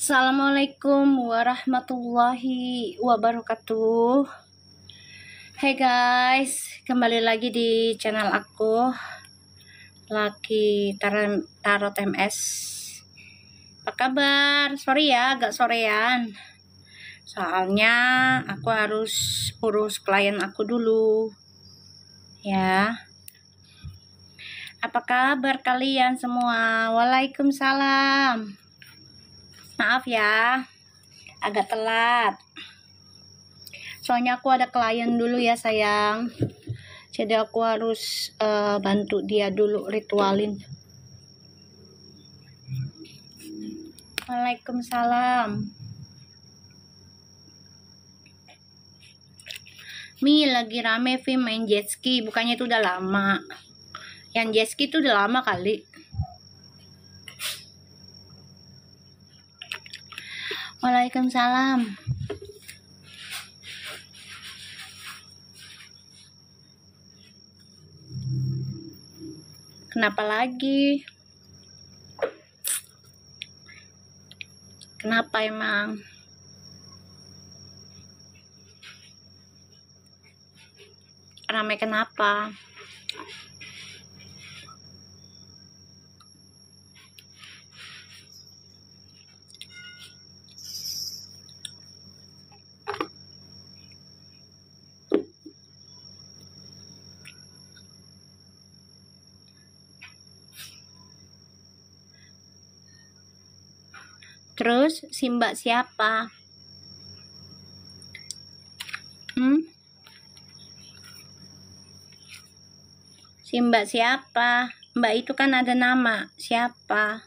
Assalamualaikum warahmatullahi wabarakatuh. Hey guys, kembali lagi di channel aku, Laki Tarot MS. Apa kabar? Sorry ya, agak sorean. Soalnya aku harus urus klien aku dulu. Ya. Apa kabar kalian semua? Waalaikumsalam. Maaf ya, agak telat. Soalnya aku ada klien dulu ya sayang. Jadi aku harus bantu dia dulu ritualin. Waalaikumsalam. Mi lagi rame film main jet ski. Bukannya itu udah lama. Yang jet ski itu udah lama kali. Waalaikumsalam. Kenapa lagi? Kenapa emang? Ramai kenapa? Terus si Mbak siapa? Si Mbak siapa? Mbak itu kan ada nama. Siapa?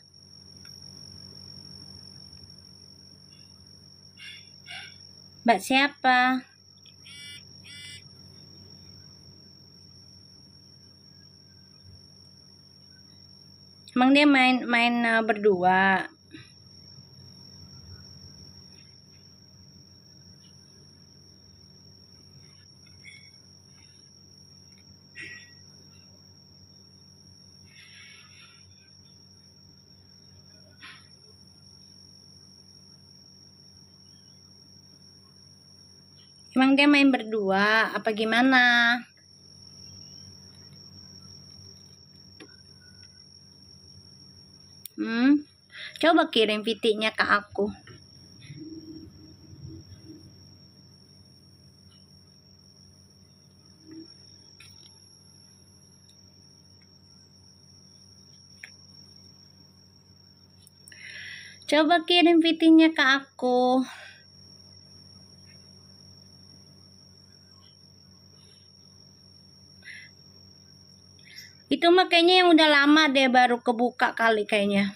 Mbak siapa? Emang dia main berdua? Emang dia main berdua? Apa gimana? Coba kirim VT-nya ke aku. Coba kirim VT-nya ke aku. Itu makanya yang udah lama deh baru kebuka kali kayaknya.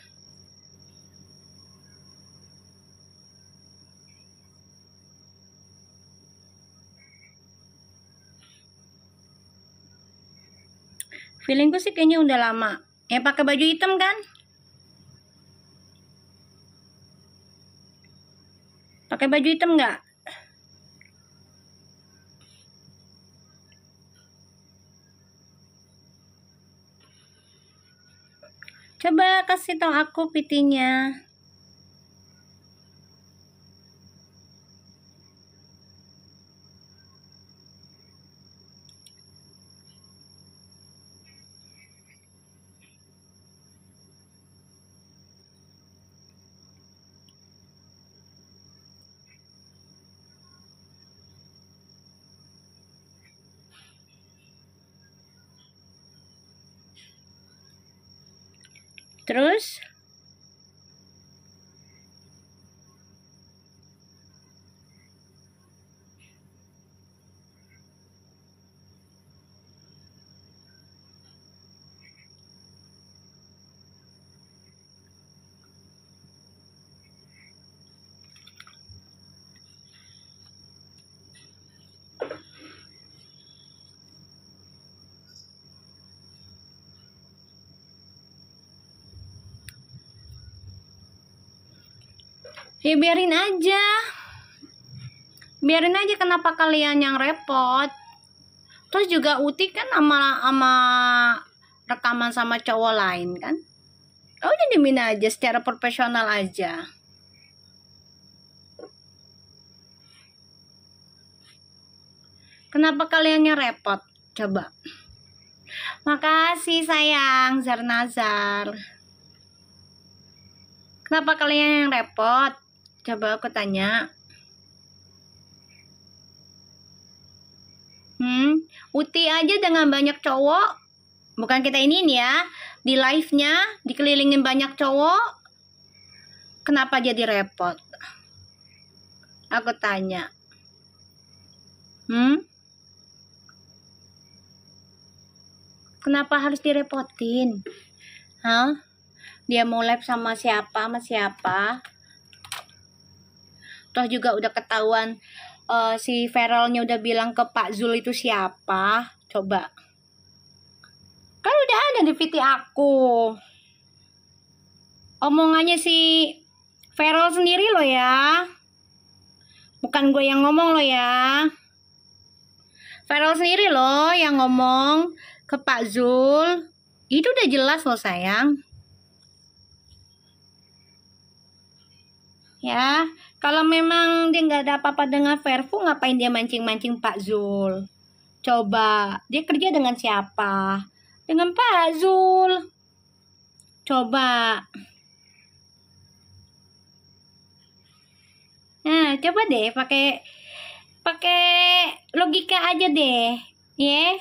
Feelingku sih kayaknya udah lama. Yang pakai baju hitam kan? Pakai baju hitam nggak? Coba kasih tahu aku VT-nya. Terus? Ya biarin aja. Biarin aja, kenapa kalian yang repot? Terus juga Uti kan sama rekaman sama cowok lain kan? Oh, jadi mina aja secara profesional aja. Kenapa kalian yang repot? Coba. Makasih sayang, Zarnazar. Kenapa kalian yang repot? Coba aku tanya. Uti aja dengan banyak cowok. Bukan kita ini nih ya. Di live-nya dikelilingin banyak cowok. Kenapa jadi repot? Aku tanya. Kenapa harus direpotin? Hah? Dia mau live sama siapa? Toh juga udah ketahuan si Feralnya udah bilang ke Pak Zul itu siapa. Coba. Kan udah ada di VT aku. Omongannya si Feral sendiri loh ya. Bukan gue yang ngomong loh ya. Feral sendiri loh yang ngomong ke Pak Zul. Itu udah jelas loh sayang. Ya, kalau memang dia nggak ada apa-apa dengan Verfu, ngapain dia mancing-mancing Pak Zul? Coba, dia kerja dengan siapa? Dengan Pak Zul. Coba. Nah, coba deh pakai logika aja deh. Ya.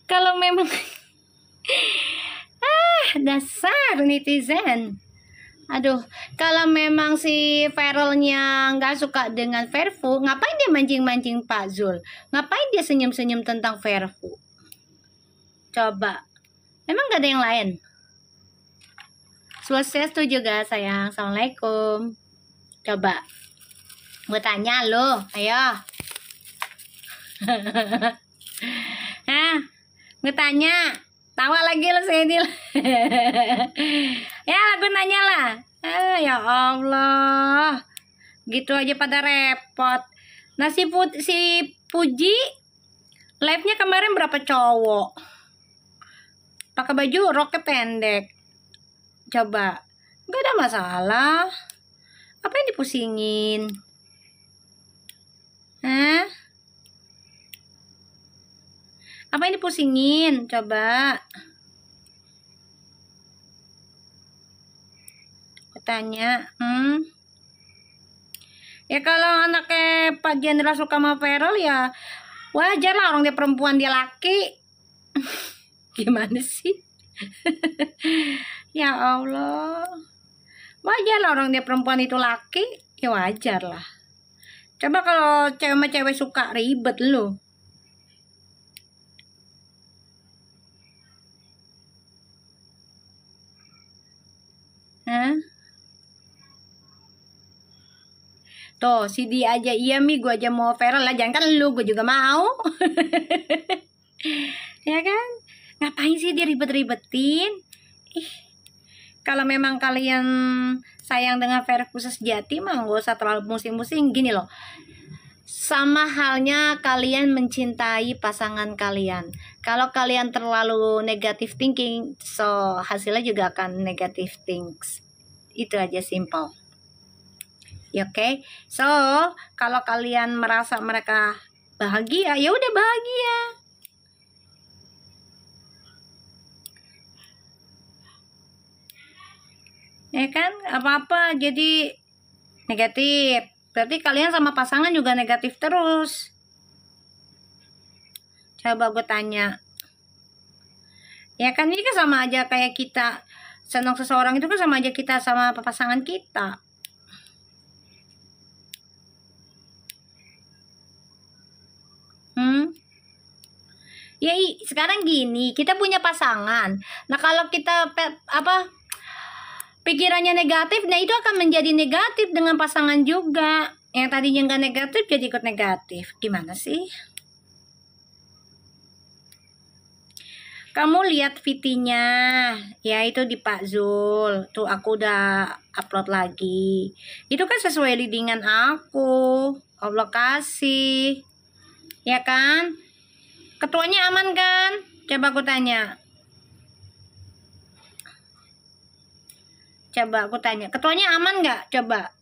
Kalau memang dasar netizen. Aduh, kalau memang si Feralnya nggak suka dengan Verfu, ngapain dia mancing-mancing Pak Zul? Ngapain dia senyum-senyum tentang Verfu? Coba. Memang gak ada yang lain? Swastiastu juga sayang. Assalamualaikum. Coba. Gue tanya lo, ayo. Gue tanya. Tawa lagi lo Sedil. Ya, gue nanya lah. Ya Allah. Gitu aja pada repot. Nah, si Puji live-nya kemarin berapa cowok? Pakai baju roknya pendek. Coba. Gak ada masalah. Apa yang dipusingin? Apa yang dipusingin? Coba. Tanya. Ya kalau anaknya Pak Jenderal suka sama Feral ya wajar lah, orang dia perempuan dia laki. Gimana sih? Ya Allah. Wajar lah, orang dia perempuan itu laki. Ya wajar lah. Coba kalau cewek sama cewek suka ribet lo. Tuh, si dia aja iya Mi, gue aja mau Feral lah, jangan kan lu, gue juga mau. Ya kan? Ngapain sih dia ribet-ribetin? Kalau memang kalian sayang dengan Verfu sejati mah gak usah terlalu pusing-pusing. Gini loh, sama halnya kalian mencintai pasangan kalian. Kalau kalian terlalu negative thinking, so hasilnya juga akan negative things. Itu aja, simple. Oke, so kalau kalian merasa mereka bahagia, ya udah bahagia. Ya kan, apa-apa jadi negatif. Berarti kalian sama pasangan juga negatif terus. Coba gue tanya. Ya kan, ini kan sama aja kayak kita senang seseorang, itu kan sama aja kita sama pasangan kita. Ya sekarang gini, kita punya pasangan. Nah kalau kita pikirannya negatif, nah itu akan menjadi negatif dengan pasangan juga. Yang tadinya nggak negatif jadi ikut negatif. Gimana sih? Kamu lihat VT-nya, ya itu di Pak Zul. Tuh aku udah upload lagi. Itu kan sesuai leadingan aku. Allah kasih. Ya kan? Ketuanya aman kan? Coba aku tanya. Ketuanya aman nggak? Coba.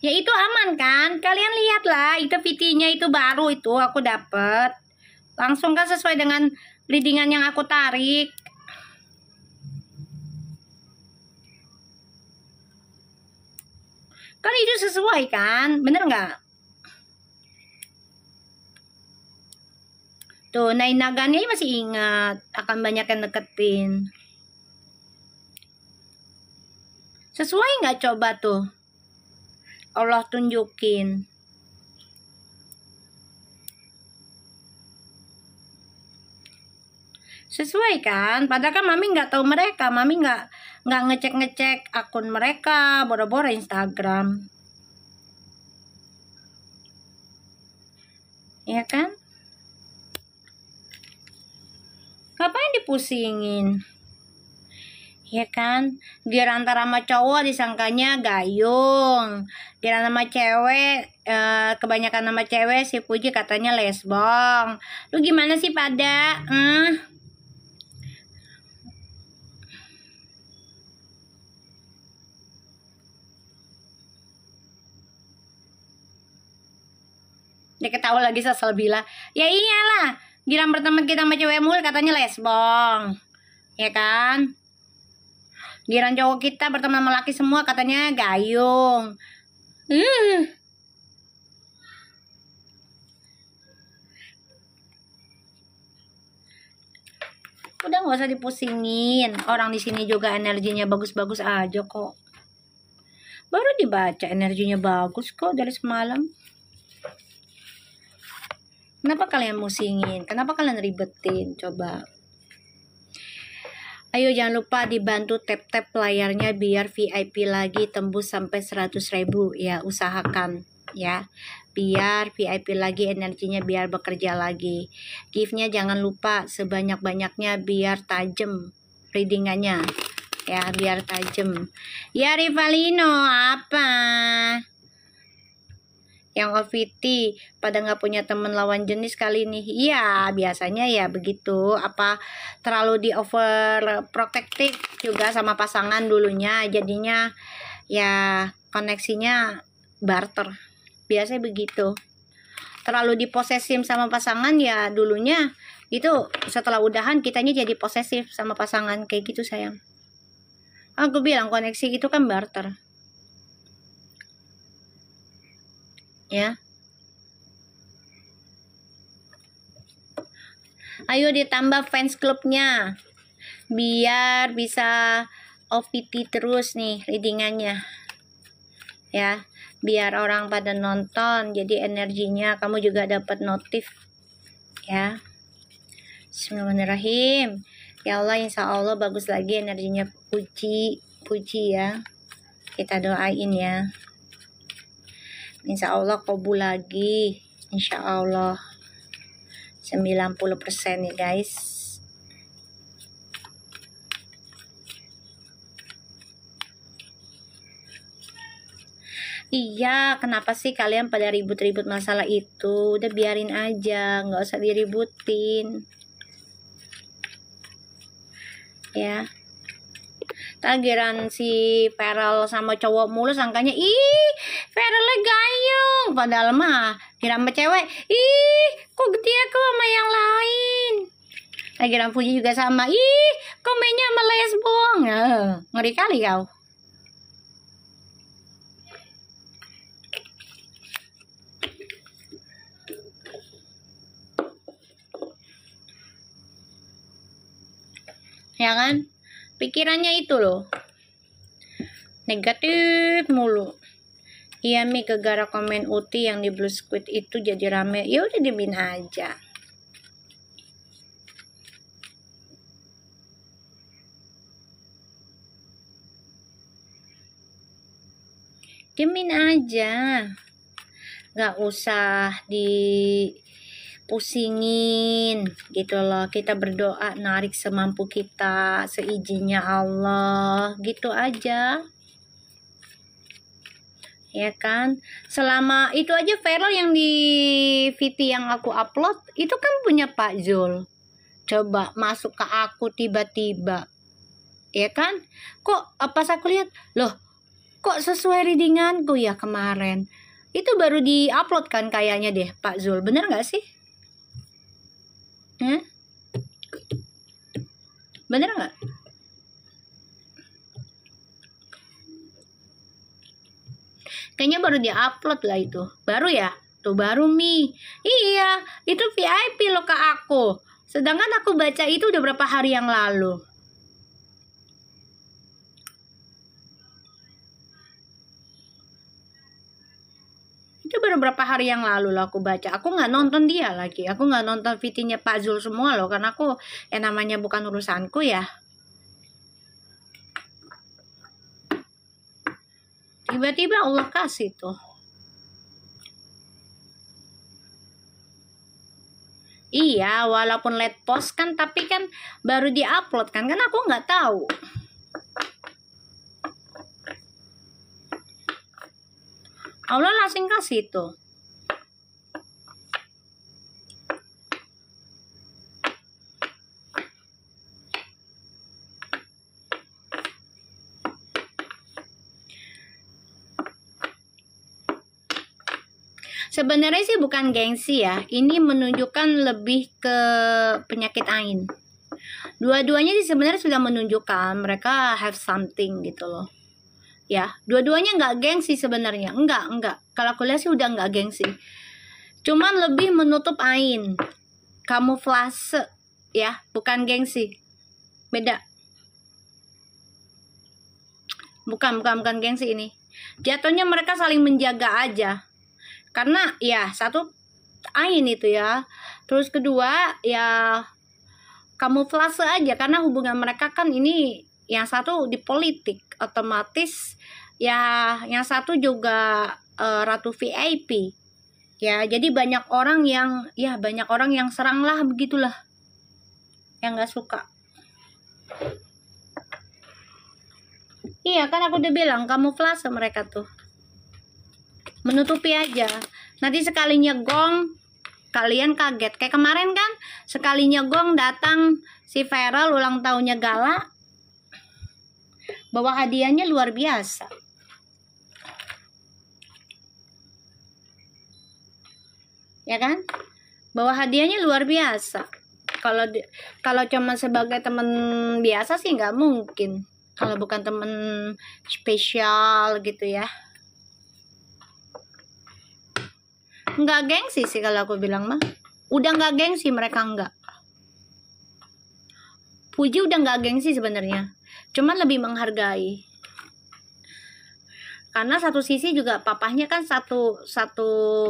Ya itu aman kan? Kalian lihatlah, itu VT-nya itu baru itu aku dapet. Langsung kan sesuai dengan leadingan yang aku tarik. Kan itu sesuai kan? Bener nggak? Tuh, Nainaganya masih ingat. Akan banyak yang deketin. Sesuai nggak coba tuh? Allah tunjukin. Sesuai kan? Padahal kan mami nggak tahu mereka, mami nggak ngecek akun mereka, boro-boro Instagram, ya kan? Ngapain dipusingin? Ya kan? Giliran antara sama cowok disangkanya gayung, giliran sama cewek, kebanyakan sama cewek si Puji katanya lesbong. Lu gimana sih pada? Dia ketawa lagi sesal bilang, ya iyalah, giliran berteman kita sama cewek mulu katanya lesbong, ya kan? Giliran cowok kita berteman sama laki semua katanya gayung. Udah nggak usah dipusingin. Orang di sini juga energinya bagus-bagus aja kok. Baru dibaca energinya bagus kok dari semalam. Kenapa kalian musingin? Kenapa kalian ribetin? Coba. Ayo jangan lupa dibantu tap-tap layarnya biar VIP lagi tembus sampai 100.000 ya, usahakan ya. Biar VIP lagi energinya biar bekerja lagi. Gift-nya jangan lupa sebanyak-banyaknya biar tajam readingannya. Ya, biar tajam. Ya Rivalino, apa? Yang OVT pada nggak punya temen lawan jenis kali ini. Iya, biasanya ya begitu. Apa terlalu di over protective juga sama pasangan dulunya, jadinya ya koneksinya barter. Biasanya begitu. Terlalu diposesif sama pasangan ya dulunya itu, setelah udahan kitanya jadi posesif sama pasangan, kayak gitu sayang. Aku bilang koneksi itu kan barter. Ya. Ayo ditambah fans clubnya biar bisa OVT terus nih readingannya. Ya, biar orang pada nonton jadi energinya kamu juga dapat notif. Ya. Bismillahirrahmanirrahim. Ya Allah, insya Allah bagus lagi energinya Puji ya. Kita doain ya. Insya Allah kabul lagi, insya Allah 90% nih guys. Iya, kenapa sih kalian pada ribut-ribut masalah itu? Udah biarin aja, nggak usah diributin ya. Tagiran si Feral sama cowok mulu sangkanya Feralnya gayung, padahal mah kira sama cewek kok dia kok sama yang lain. Tagiran Puji juga sama, kok mainnya sama lesbong. Ngeri kali kau. Ya kan? Pikirannya itu loh, negatif mulu. Iya Mi, gegara komen Uti yang di Blue Squid itu jadi rame. Ya udah diemin aja. Diemin aja. Gak usah pusingin gitu loh. Kita berdoa narik semampu kita, seizinnya Allah, gitu aja. Ya kan? Selama itu aja Feral yang di VT yang aku upload itu kan punya Pak Zul. Coba masuk ke aku tiba-tiba. ya kan? Kok pas aku lihat, loh, kok sesuai readinganku ya kemarin? Itu baru di-upload kan kayaknya deh, Pak Zul. Bener nggak sih? Bener nggak? Kayaknya baru di-upload lah itu. Baru ya? Tuh baru Mi. Iya, itu VIP loh ke aku. Sedangkan aku baca itu udah berapa hari yang lalu. Itu baru berapa hari yang lalu loh aku baca. Aku nggak nonton dia lagi. Aku nggak nonton VT-nya Pak Zul semua loh. Karena aku, yang namanya bukan urusanku ya. Tiba-tiba Allah kasih tuh. Iya, walaupun late post kan, tapi kan baru di-upload kan aku nggak tahu. Allah langsung kasih tuh. Sebenarnya sih bukan gengsi ya. Ini menunjukkan lebih ke penyakit ain. Dua-duanya sih sebenarnya sudah menunjukkan mereka have something gitu loh. Ya, dua-duanya nggak gengsi sebenarnya. Enggak. Kalau aku lihat sih udah nggak gengsi. Cuman lebih menutup ain. Kamuflase ya, bukan gengsi. Beda. Bukan gengsi ini. Jatuhnya mereka saling menjaga aja. Karena ya satu ain itu ya. Terus kedua ya kamuflase aja, karena hubungan mereka kan ini yang satu di politik, otomatis ya yang satu juga ratu VIP. Ya, jadi banyak orang yang serang lah begitulah. Yang nggak suka. Iya, kan aku udah bilang kamuflase mereka tuh. Menutupi aja. Nanti sekalinya gong, kalian kaget. Kayak kemarin kan, sekalinya gong datang si Feral ulang tahunnya Gala, bawa hadiahnya luar biasa. Ya kan? Bawa hadiahnya luar biasa. Kalau cuma sebagai teman biasa sih nggak mungkin. Kalau bukan teman spesial gitu ya. Nggak gengsi sih kalau aku bilang mah. Udah nggak gengsi mereka nggak. Puji udah nggak gengsi sebenarnya. Cuman lebih menghargai. Karena satu sisi juga papahnya kan satu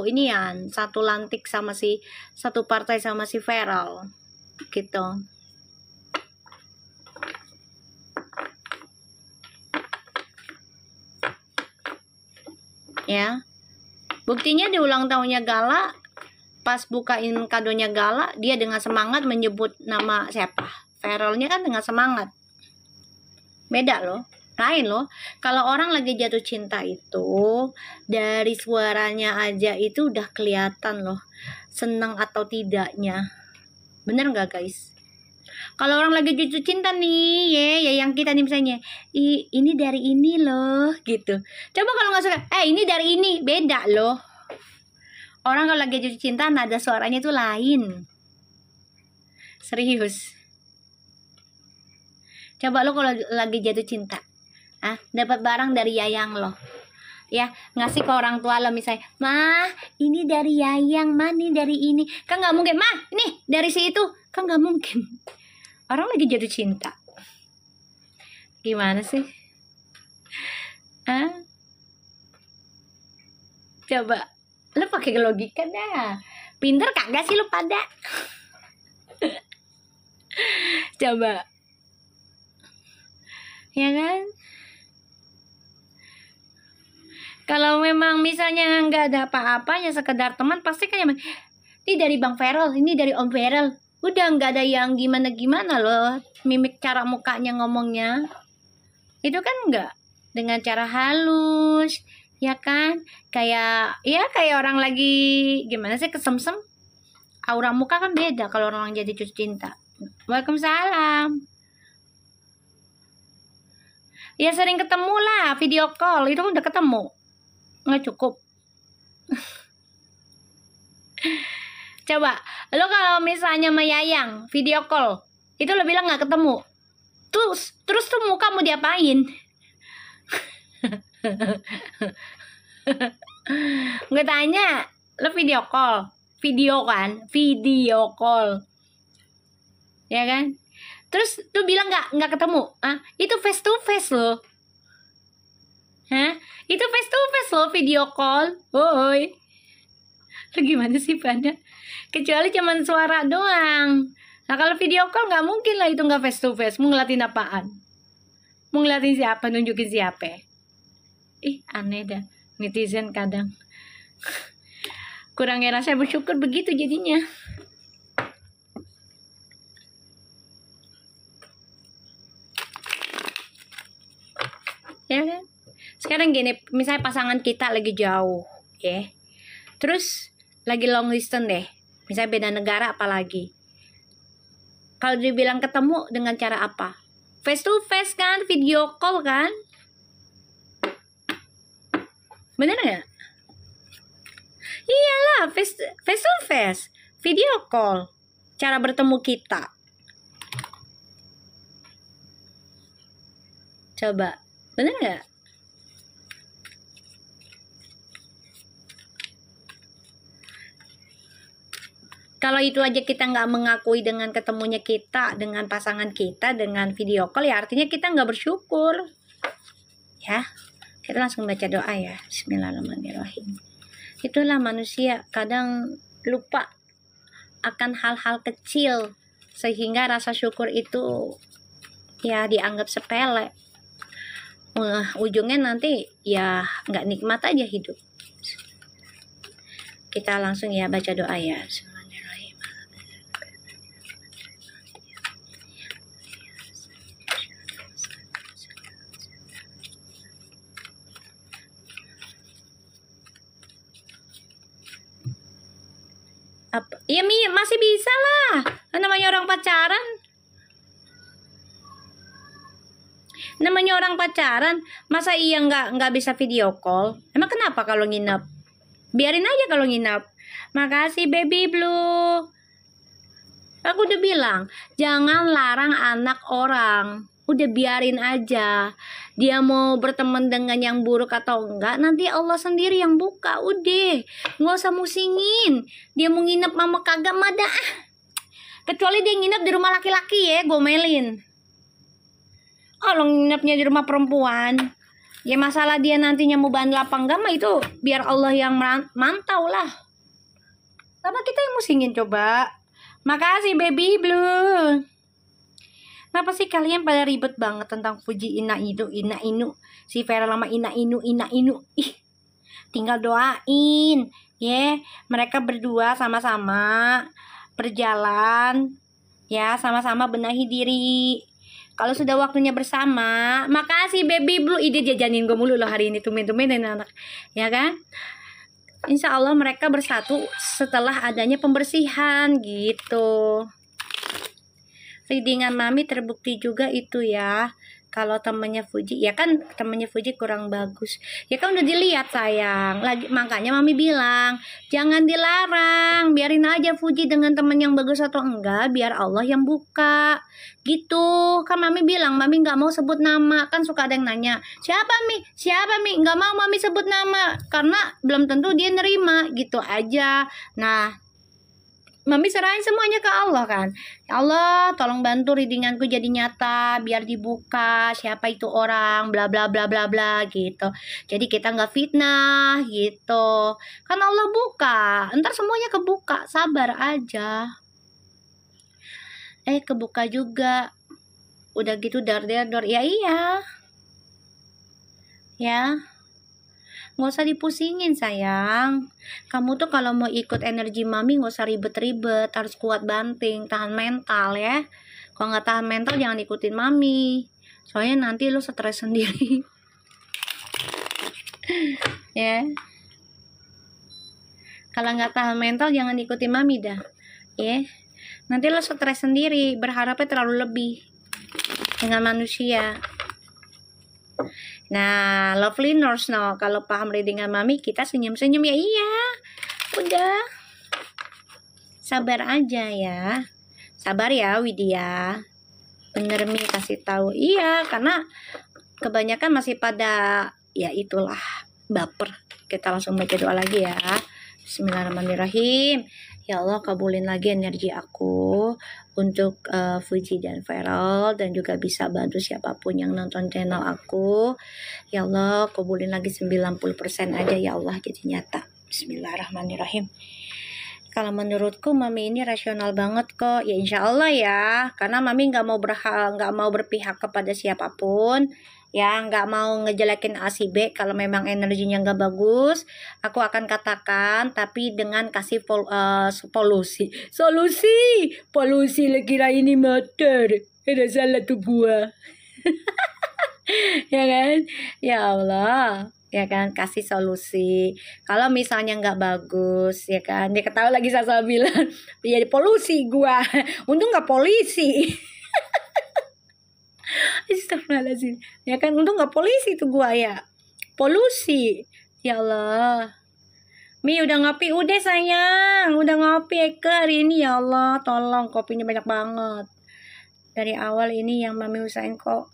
inian, satu lantik sama satu partai sama si Feral gitu. Ya. Buktinya di ulang tahunnya Gala, pas bukain kadonya Gala, dia dengan semangat menyebut nama siapa? Feralnya kan dengan semangat. Beda loh. Lain loh. Kalau orang lagi jatuh cinta itu, dari suaranya aja itu udah kelihatan loh senang atau tidaknya. Bener nggak guys? Kalau orang lagi jatuh cinta nih, ya yang kita nih misalnya, ini dari ini loh gitu. Coba kalau nggak suka, ini dari ini, beda loh. Orang kalau lagi jatuh cinta, nada suaranya tuh lain. Serius. Coba lo kalau lagi jatuh cinta, dapat barang dari yayang lo, ya ngasih ke orang tua lo misalnya, mah ini dari yayang, mah ini dari ini, kan nggak mungkin, mah ini dari si itu, kan nggak mungkin. Orang lagi jatuh cinta, gimana sih? Coba lo pakai logika dah, pinter kagak sih lo pada? Coba, ya kan? Kalau memang misalnya nggak ada apa-apanya, sekedar teman, pasti kan yang ini dari Bang Feral, ini dari Om Feral. Udah nggak ada yang gimana-gimana loh, mimik cara mukanya ngomongnya. Itu kan nggak, dengan cara halus, ya kan? Kayak orang lagi gimana sih, kesemsem. Aura muka kan beda kalau orang jadi jatuh cinta. Waalaikumsalam. Ya sering ketemu lah, video call itu udah ketemu. Nggak cukup. Coba, lo kalau misalnya sama Yayang video call, itu lo bilang nggak ketemu. Terus tuh muka mau diapain? Gue tanya, lo video call, video call, ya kan? Terus tuh bilang nggak ketemu, itu face to face lo, itu face to face lo video call, woi, lo gimana sih pada? Kecuali cuman suara doang. Nah kalau video call nggak mungkin lah itu nggak face to face. Mau ngeliatin apaan? Mau ngeliatin siapa? Nunjukin siapa? Ih aneh dah netizen kadang. Kurangnya rasa bersyukur begitu jadinya. Ya kan? Sekarang gini, misalnya pasangan kita lagi jauh, ya. Terus lagi long distance deh. Misalnya beda negara apalagi. Kalau dibilang ketemu dengan cara apa? Face to face kan, video call kan? Bener nggak? Iyalah, face to face, video call, cara bertemu kita. Coba, bener nggak? Kalau itu aja kita nggak mengakui dengan ketemunya kita, dengan pasangan kita, dengan video call, ya artinya kita nggak bersyukur. Ya. Kita langsung baca doa ya. Bismillahirrahmanirrahim. Itulah manusia kadang lupa akan hal-hal kecil sehingga rasa syukur itu ya dianggap sepele. Ujungnya nanti ya nggak nikmat aja hidup. Kita langsung ya baca doa ya. Ya masih bisa lah, namanya orang pacaran, masa iya nggak bisa video call? Emang kenapa kalau nginep? Biarin aja kalau nginep. Makasih baby blue. Aku udah bilang jangan larang anak orang. Udah biarin aja. Dia mau berteman dengan yang buruk atau enggak, nanti Allah sendiri yang buka. Udah, nggak usah musingin. Dia mau nginep mama kagak mada. Kecuali dia nginep di rumah laki-laki ya, gomelin. Kalau nginepnya di rumah perempuan, ya masalah dia nantinya mau bandel apa enggak mah itu biar Allah yang mantau lah. Kenapa kita yang musingin coba? Makasih baby blue. Kenapa sih kalian pada ribet banget tentang Fuji ina inu? Si Vera lama ina inu. Ih, tinggal doain, ya. Mereka berdua sama-sama berjalan, ya, sama-sama benahi diri. Kalau sudah waktunya bersama, makasih baby blue. Ide jajanin gue mulu loh hari ini, tumen-tumen anak, ya kan? Insya Allah mereka bersatu setelah adanya pembersihan gitu. Readingan mami terbukti juga itu ya. Kalau temannya Fuji, ya kan temannya Fuji kurang bagus. Ya kan udah dilihat sayang. Makanya mami bilang, jangan dilarang. Biarin aja Fuji dengan teman yang bagus atau enggak, biar Allah yang buka. Gitu. Kan mami bilang, mami nggak mau sebut nama. Kan suka ada yang nanya, siapa Mi? Nggak mau mami sebut nama. Karena belum tentu dia nerima. Gitu aja. Nah, mami serahin semuanya ke Allah kan. Ya Allah, tolong bantu readinganku jadi nyata, biar dibuka siapa itu orang, bla bla bla bla bla gitu. Jadi kita nggak fitnah gitu. Kan Allah buka, ntar semuanya kebuka, sabar aja. Kebuka juga. Udah gitu dar, ya iya. Ya. Nggak usah dipusingin sayang. Kamu tuh kalau mau ikut energi mami nggak usah ribet-ribet, harus kuat banting, tahan mental ya. Kalau nggak tahan mental jangan ikutin mami, soalnya nanti lo stres sendiri. Ya, kalau nggak tahan mental jangan ikutin mami dah, ya. Nanti lo stres sendiri, berharapnya terlalu lebih dengan manusia. Nah, lovely nurse no, kalau paham readingan mami kita senyum-senyum ya. Iya, udah sabar aja ya, sabar ya Widya. Bener Mi kasih tahu. Iya, karena kebanyakan masih pada ya itulah baper. Kita langsung baca doa lagi ya. Bismillahirrahmanirrahim. Ya Allah, kabulin lagi energi aku untuk Fuji dan Feral, dan juga bisa bantu siapapun yang nonton channel aku. Ya Allah, kabulin lagi 90% aja ya Allah jadi nyata. Bismillahirrahmanirrahim. Kalau menurutku mami ini rasional banget kok. Ya insya Allah ya, karena mami nggak mau berpihak kepada siapapun. Ya nggak mau ngejelekin A si B. Kalau memang energinya nggak bagus, aku akan katakan, tapi dengan kasih polusi kira ini motor, ada salah tuh gua. Ya kan, ya Allah, ya kan, kasih solusi. Kalau misalnya nggak bagus, ya kan, dia ketahui lagi saya bilang ya polusi gua. Untung nggak polisi. Astagfirullahaladzim. Ya kan, untung nggak polisi tuh gua ya. Polusi. Ya Allah. Mi udah ngopi? Udah sayang. Udah ngopi Eka hari ini ya Allah. Tolong kopinya banyak banget. Dari awal ini yang mami usahain kok.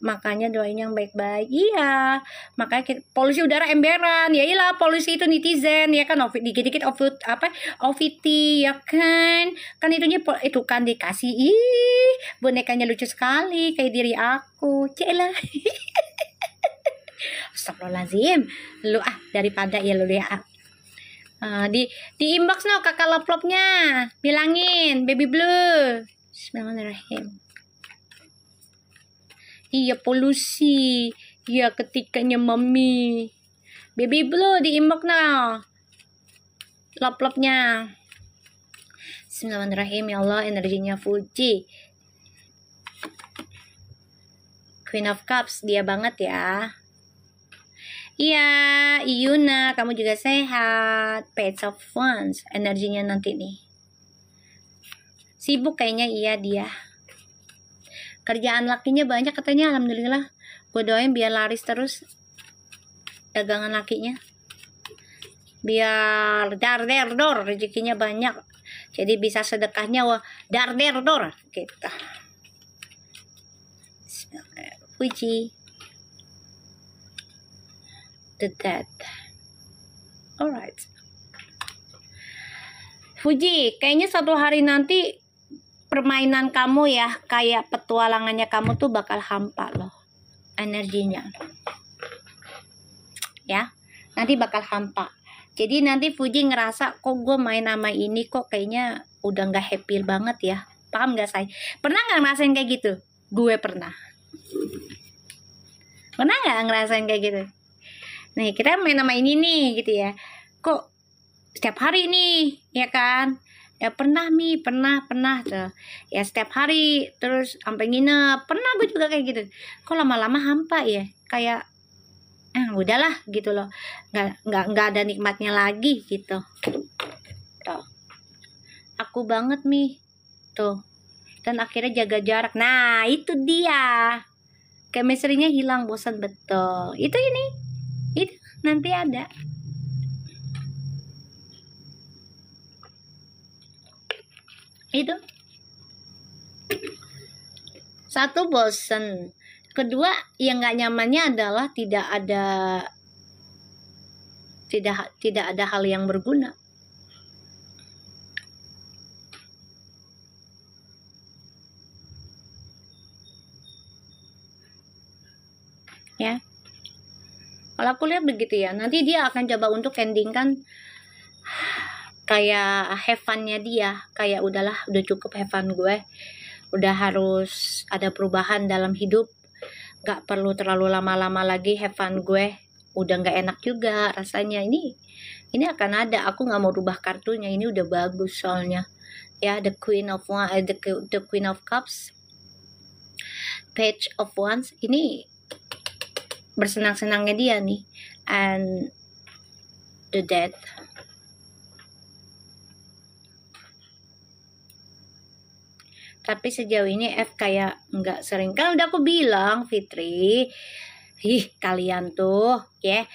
Makanya doain yang baik-baik. Iya. Makanya polusi udara emberan. Ya iyalah, polusi itu netizen ya kan, dikit-dikit OVT ya kan. Kan itu kan dikasih. Ih, bonekanya lucu sekali kayak diri aku. Celah. Astagfirullahaladzim. Lu daripada ya lu ya. Di inbox no kakak lop-lopnya. Bilangin baby blue. Bismillahirrahmanirrahim. Iya polusi. Iya ketikanya mami. Baby blue di inbox now. Lop-lopnya. Bismillahirrahmanirrahim. Ya Allah, energinya Fuji. Queen of Cups dia banget ya. Iya, Iyuna, kamu juga sehat. Page of Wands, energinya nanti nih. Sibuk kayaknya iya dia. Kerjaan lakinya banyak katanya, alhamdulillah. Gue doain biar laris terus dagangan lakinya. Biar dar-der-dor, rezekinya banyak. Jadi bisa sedekahnya dar-der-dor gitu. Puji. The death. Alright. Fuji, kayaknya suatu hari nanti permainan kamu ya, kayak petualangannya kamu tuh bakal hampa loh energinya. Ya, nanti bakal hampa. Jadi nanti Fuji ngerasa kok gue main sama ini kok kayaknya udah gak happy banget ya. Paham gak say? Pernah gak ngerasain kayak gitu? Gue pernah. Pernah gak ngerasain kayak gitu? Nih kita main sama ini nih gitu ya. Kok setiap hari nih ya kan? Ya pernah tuh. Ya setiap hari terus sampai nginep. Pernah gue juga kayak gitu. Kok lama-lama hampa ya? Kayak udahlah gitu loh. Nggak ada nikmatnya lagi gitu. Tuh. Aku banget Mi. Tuh. Dan akhirnya jaga jarak. Nah, itu dia. Chemistry-nya hilang, bosan betul. Itu nanti ada. Itu. Satu, bosan. Kedua, yang nggak nyamannya adalah tidak ada hal yang berguna. Ya. Kalau aku lihat begitu ya, nanti dia akan coba untuk endingkan kayak have fun-nya dia, kayak udah cukup have fun gue, udah harus ada perubahan dalam hidup, gak perlu terlalu lama-lama lagi have fun gue, udah gak enak juga rasanya. Ini akan ada, aku gak mau rubah kartunya, ini udah bagus soalnya ya. The Queen of Cups, Page of Wands, ini bersenang-senangnya dia nih, and the death. Tapi sejauh ini F kayak nggak sering, kan udah aku bilang Fitri, Kalian tuh, ya.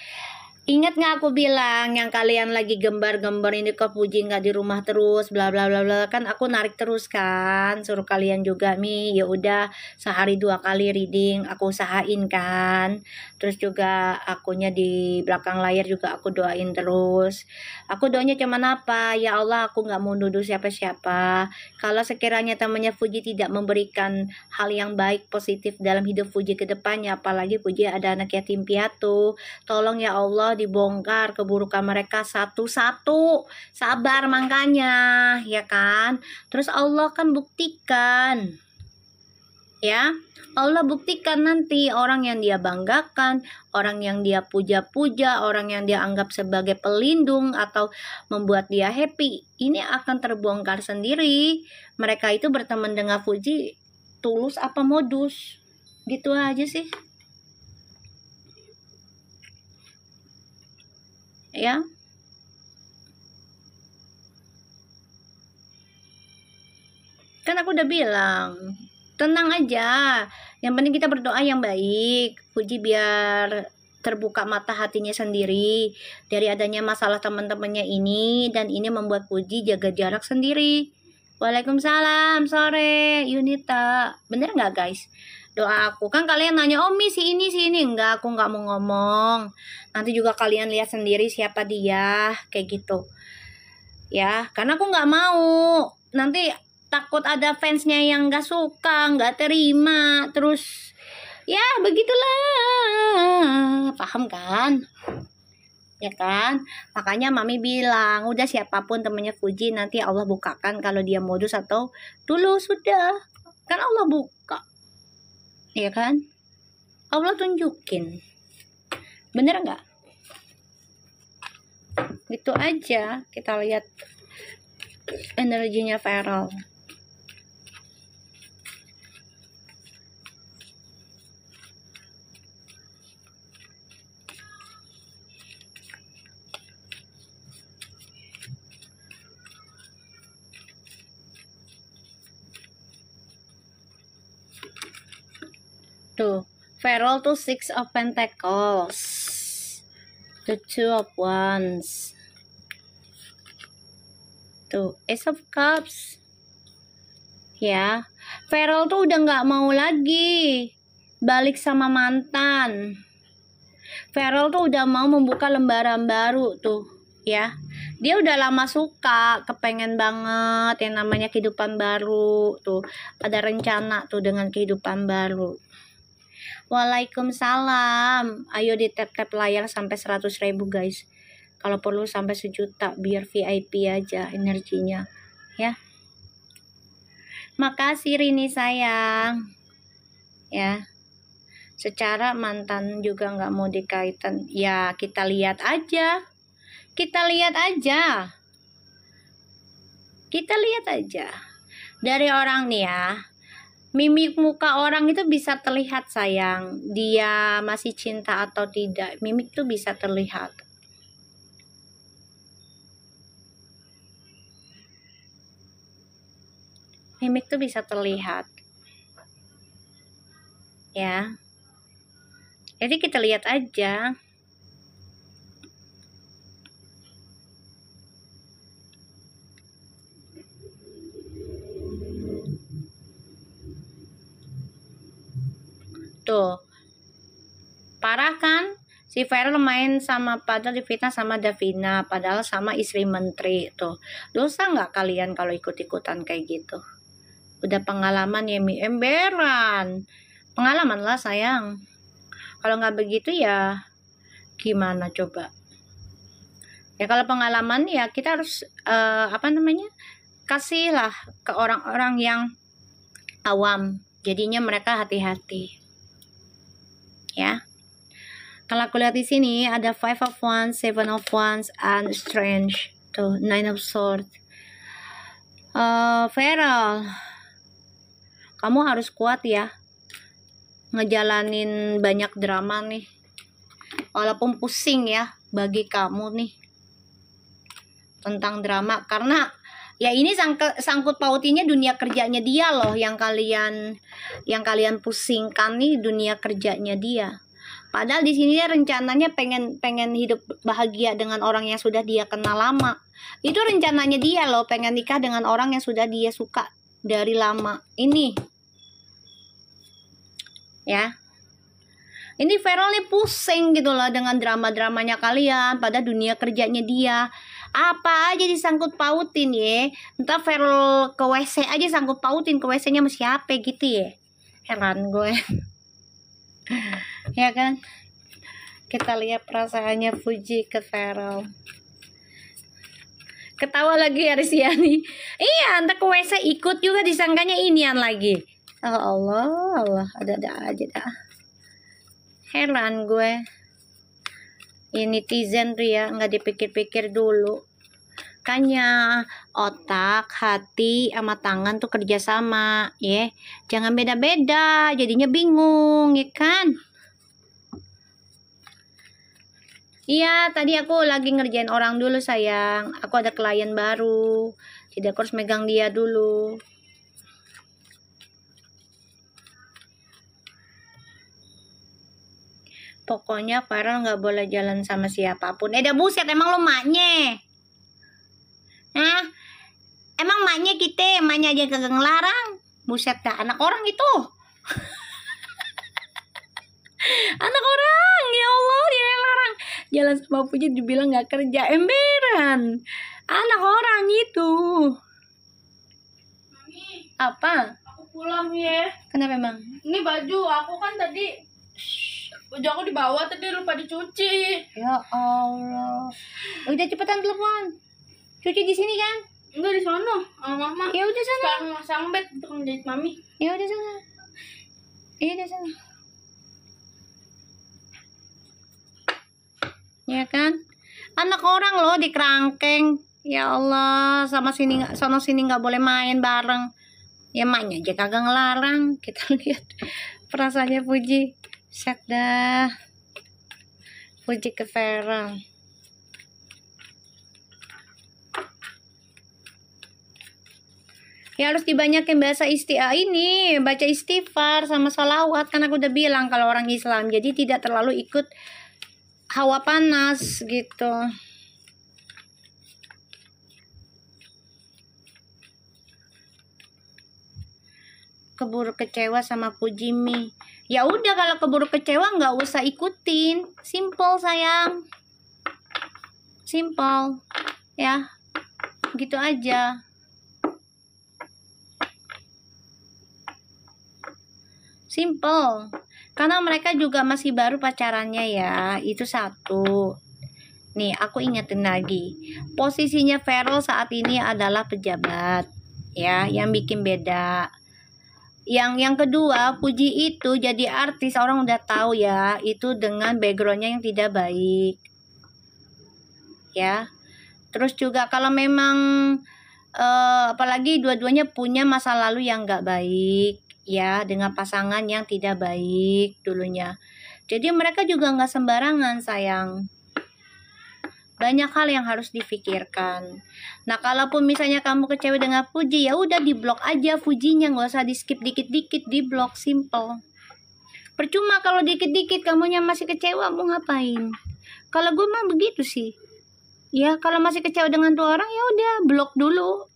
Ingat nggak aku bilang yang kalian lagi gembar-gembar ini kok Puji nggak di rumah terus, bla bla bla bla, kan aku narik terus kan, suruh kalian juga Mi, ya udah sehari 2 kali reading aku usahain kan, terus juga akunya di belakang layar juga aku doain terus. Aku doanya cuman apa, ya Allah aku nggak mau nuduh siapa-siapa. Kalau sekiranya temannya Puji tidak memberikan hal yang baik positif dalam hidup Puji ke depannya, apalagi Puji ada anak yatim piatu, tolong ya Allah dibongkar keburukan mereka satu-satu. Sabar makanya, ya kan? Terus Allah kan buktikan, ya. Allah buktikan nanti orang yang dia banggakan, orang yang dia puja-puja, orang yang dia anggap sebagai pelindung atau membuat dia happy, ini akan terbongkar sendiri. Mereka itu berteman dengan Puji tulus apa modus? Gitu aja sih. Ya. Kan aku udah bilang, tenang aja. Yang penting kita berdoa yang baik. Puji biar terbuka mata hatinya sendiri dari adanya masalah teman-temannya ini, dan ini membuat Puji jaga jarak sendiri. Waalaikumsalam, sore Yunita. Bener nggak guys? Doa aku kan kalian nanya, oh Mi si ini enggak, aku nggak mau ngomong. Nanti juga kalian lihat sendiri siapa dia, kayak gitu. Ya, karena aku nggak mau nanti takut ada fansnya yang nggak suka, nggak terima, terus ya begitulah, paham kan? Ya kan? Makanya Mami bilang, udah siapapun temennya Puji nanti Allah bukakan kalau dia modus atau tulus, sudah. Kan Allah buka. Ya kan? Allah tunjukin. Bener nggak? Gitu aja, kita lihat energinya Feral. Tuh, Feral tuh 6 of Pentacles, the 2 of Wands, tuh Ace of Cups. Ya, Feral tuh udah nggak mau lagi balik sama mantan. Feral tuh udah mau membuka lembaran baru tuh, ya. Dia udah lama suka, kepengen banget yang namanya kehidupan baru tuh. Ada rencana tuh dengan kehidupan baru. Waalaikumsalam. Ayo di tap-tap layar sampai 100.000 guys. Kalau perlu sampai 1 juta biar VIP aja energinya, ya. Makasih Rini sayang. Ya. Secara mantan juga nggak mau dikaitan. Ya, kita lihat aja. Kita lihat aja. Kita lihat aja. Dari orang nih ya. Mimik muka orang itu bisa terlihat sayang, dia masih cinta atau tidak. Mimik tuh bisa terlihat. Mimik tuh bisa terlihat. Ya. Jadi kita lihat aja. Tuh, parah kan? Si Feral main sama, padahal difitnah sama Davina, padahal sama istri menteri. Tuh, dosa nggak kalian kalau ikut-ikutan kayak gitu? Udah pengalaman ya Mi, emberan. Pengalaman lah sayang. Kalau nggak begitu ya gimana coba? Ya kalau pengalaman ya kita harus kasihlah ke orang-orang yang awam. Jadinya mereka hati-hati. Ya. Kalau aku lihat di sini ada 5 of Wands, 7 of Wands, and Strange. Tuh, 9 of Swords. Feral, kamu harus kuat ya. Ngejalanin banyak drama nih. Walaupun pusing ya bagi kamu nih. Tentang drama. Karena ya ini sangkut pautinya dunia kerjanya dia loh, yang kalian pusingkan nih dunia kerjanya dia. Padahal di sini dia rencananya pengen hidup bahagia dengan orang yang sudah dia kenal lama. Itu rencananya dia loh, pengen nikah dengan orang yang sudah dia suka dari lama. Ini ya. Ini Feral nih pusing gitu loh dengan drama-dramanya kalian pada dunia kerjanya dia. Apa aja disangkut pautin ya. Entah Feral ke WC aja sangkut pautin, ke WC-nya sama siapa gitu ya. Heran gue. Ya kan? Kita lihat perasaannya Fuji ke Feral. Ketawa lagi Arsiani. Iya, entah ke WC ikut juga disangkanya inian lagi. Oh Allah, ada aja dah. Heran gue. Ini netizen tuh ya, nggak dipikir-pikir dulu. Makanya otak, hati, sama tangan tuh kerjasama, ya. Jangan beda-beda, jadinya bingung, ya kan? Iya, tadi aku lagi ngerjain orang dulu sayang. Aku ada klien baru, jadi aku harus megang dia dulu. Pokoknya Farel nggak boleh jalan sama siapapun. Dah buset, emang lo maknya? Hah? Emang maknya kita, maknya aja kagak ngelarang. Buset dah, anak orang itu. Anak orang, ya Allah, dia yang larang. Jalan sama Puji dibilang nggak kerja, emberan. Anak orang itu. Mami, Apa? aku pulang ya. Kenapa emang? Ini baju aku kan tadi, baju aku di bawah tadi lupa dicuci. Ya Allah. Udah cepetan telepon. Cuci di sini kan? Enggak di sono sama mama. Ya udah sana. Sekarang masang bed untuk menjahit mami. Ya udah sana. Iya udah sana. Ya kan? Anak orang loh di kerangkeng. Ya Allah, sama sini sono sini nggak boleh main bareng. Ya maknya aja kagak ngelarang. Kita lihat perasaannya Puji. Set dah. Puji ke Vera. Ya harus dibanyakin bahasa ini, baca istighfar sama sholawat. Kan aku udah bilang kalau orang Islam, jadi tidak terlalu ikut hawa panas gitu. Keburu kecewa sama Pujimi. Ya udah, kalau keburu kecewa nggak usah ikutin. Simple sayang. Simple. Ya. Gitu aja. Simple. Karena mereka juga masih baru pacarannya ya. Itu satu. Nih, aku ingetin lagi. Posisinya Feral saat ini adalah pejabat. Ya, yang bikin beda. Yang kedua, Puji itu jadi artis, orang udah tahu ya, itu dengan backgroundnya yang tidak baik. Ya. Terus juga kalau memang apalagi dua-duanya punya masa lalu yang nggak baik. Ya, dengan pasangan yang tidak baik dulunya. Jadi mereka juga nggak sembarangan sayang. Banyak hal yang harus difikirkan. Nah, kalaupun misalnya kamu kecewa dengan Fuji, ya udah diblok aja Fujinya, nggak usah di skip dikit-dikit, diblok, simple. Percuma kalau dikit-dikit kamunya masih kecewa, mau ngapain? Kalau gue mah begitu sih. Ya, kalau masih kecewa dengan tuh orang, ya udah blok dulu.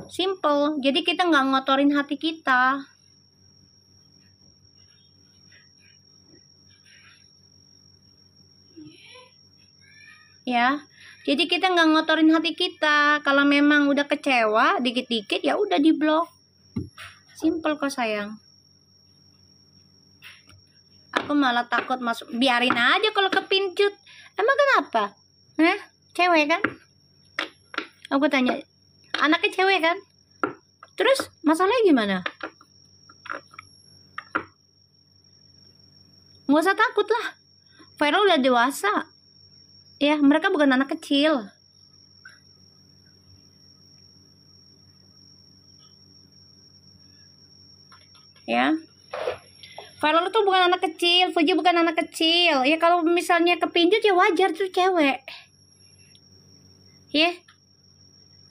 Simple. Jadi kita nggak ngotorin hati kita. Ya, jadi kita nggak ngotorin hati kita. Kalau memang udah kecewa dikit-dikit, ya udah diblok. Simple kok sayang. Aku malah takut masuk. Biarin aja kalau kepincut. Emang kenapa? Cewek kan? Aku tanya, anaknya cewek kan? Terus masalahnya gimana? Nggak usah takut lah. Feral udah dewasa. Ya, mereka bukan anak kecil. Ya. Feral itu bukan anak kecil, Fuji bukan anak kecil. Ya kalau misalnya kepincut ya wajar tuh cewek. Ya.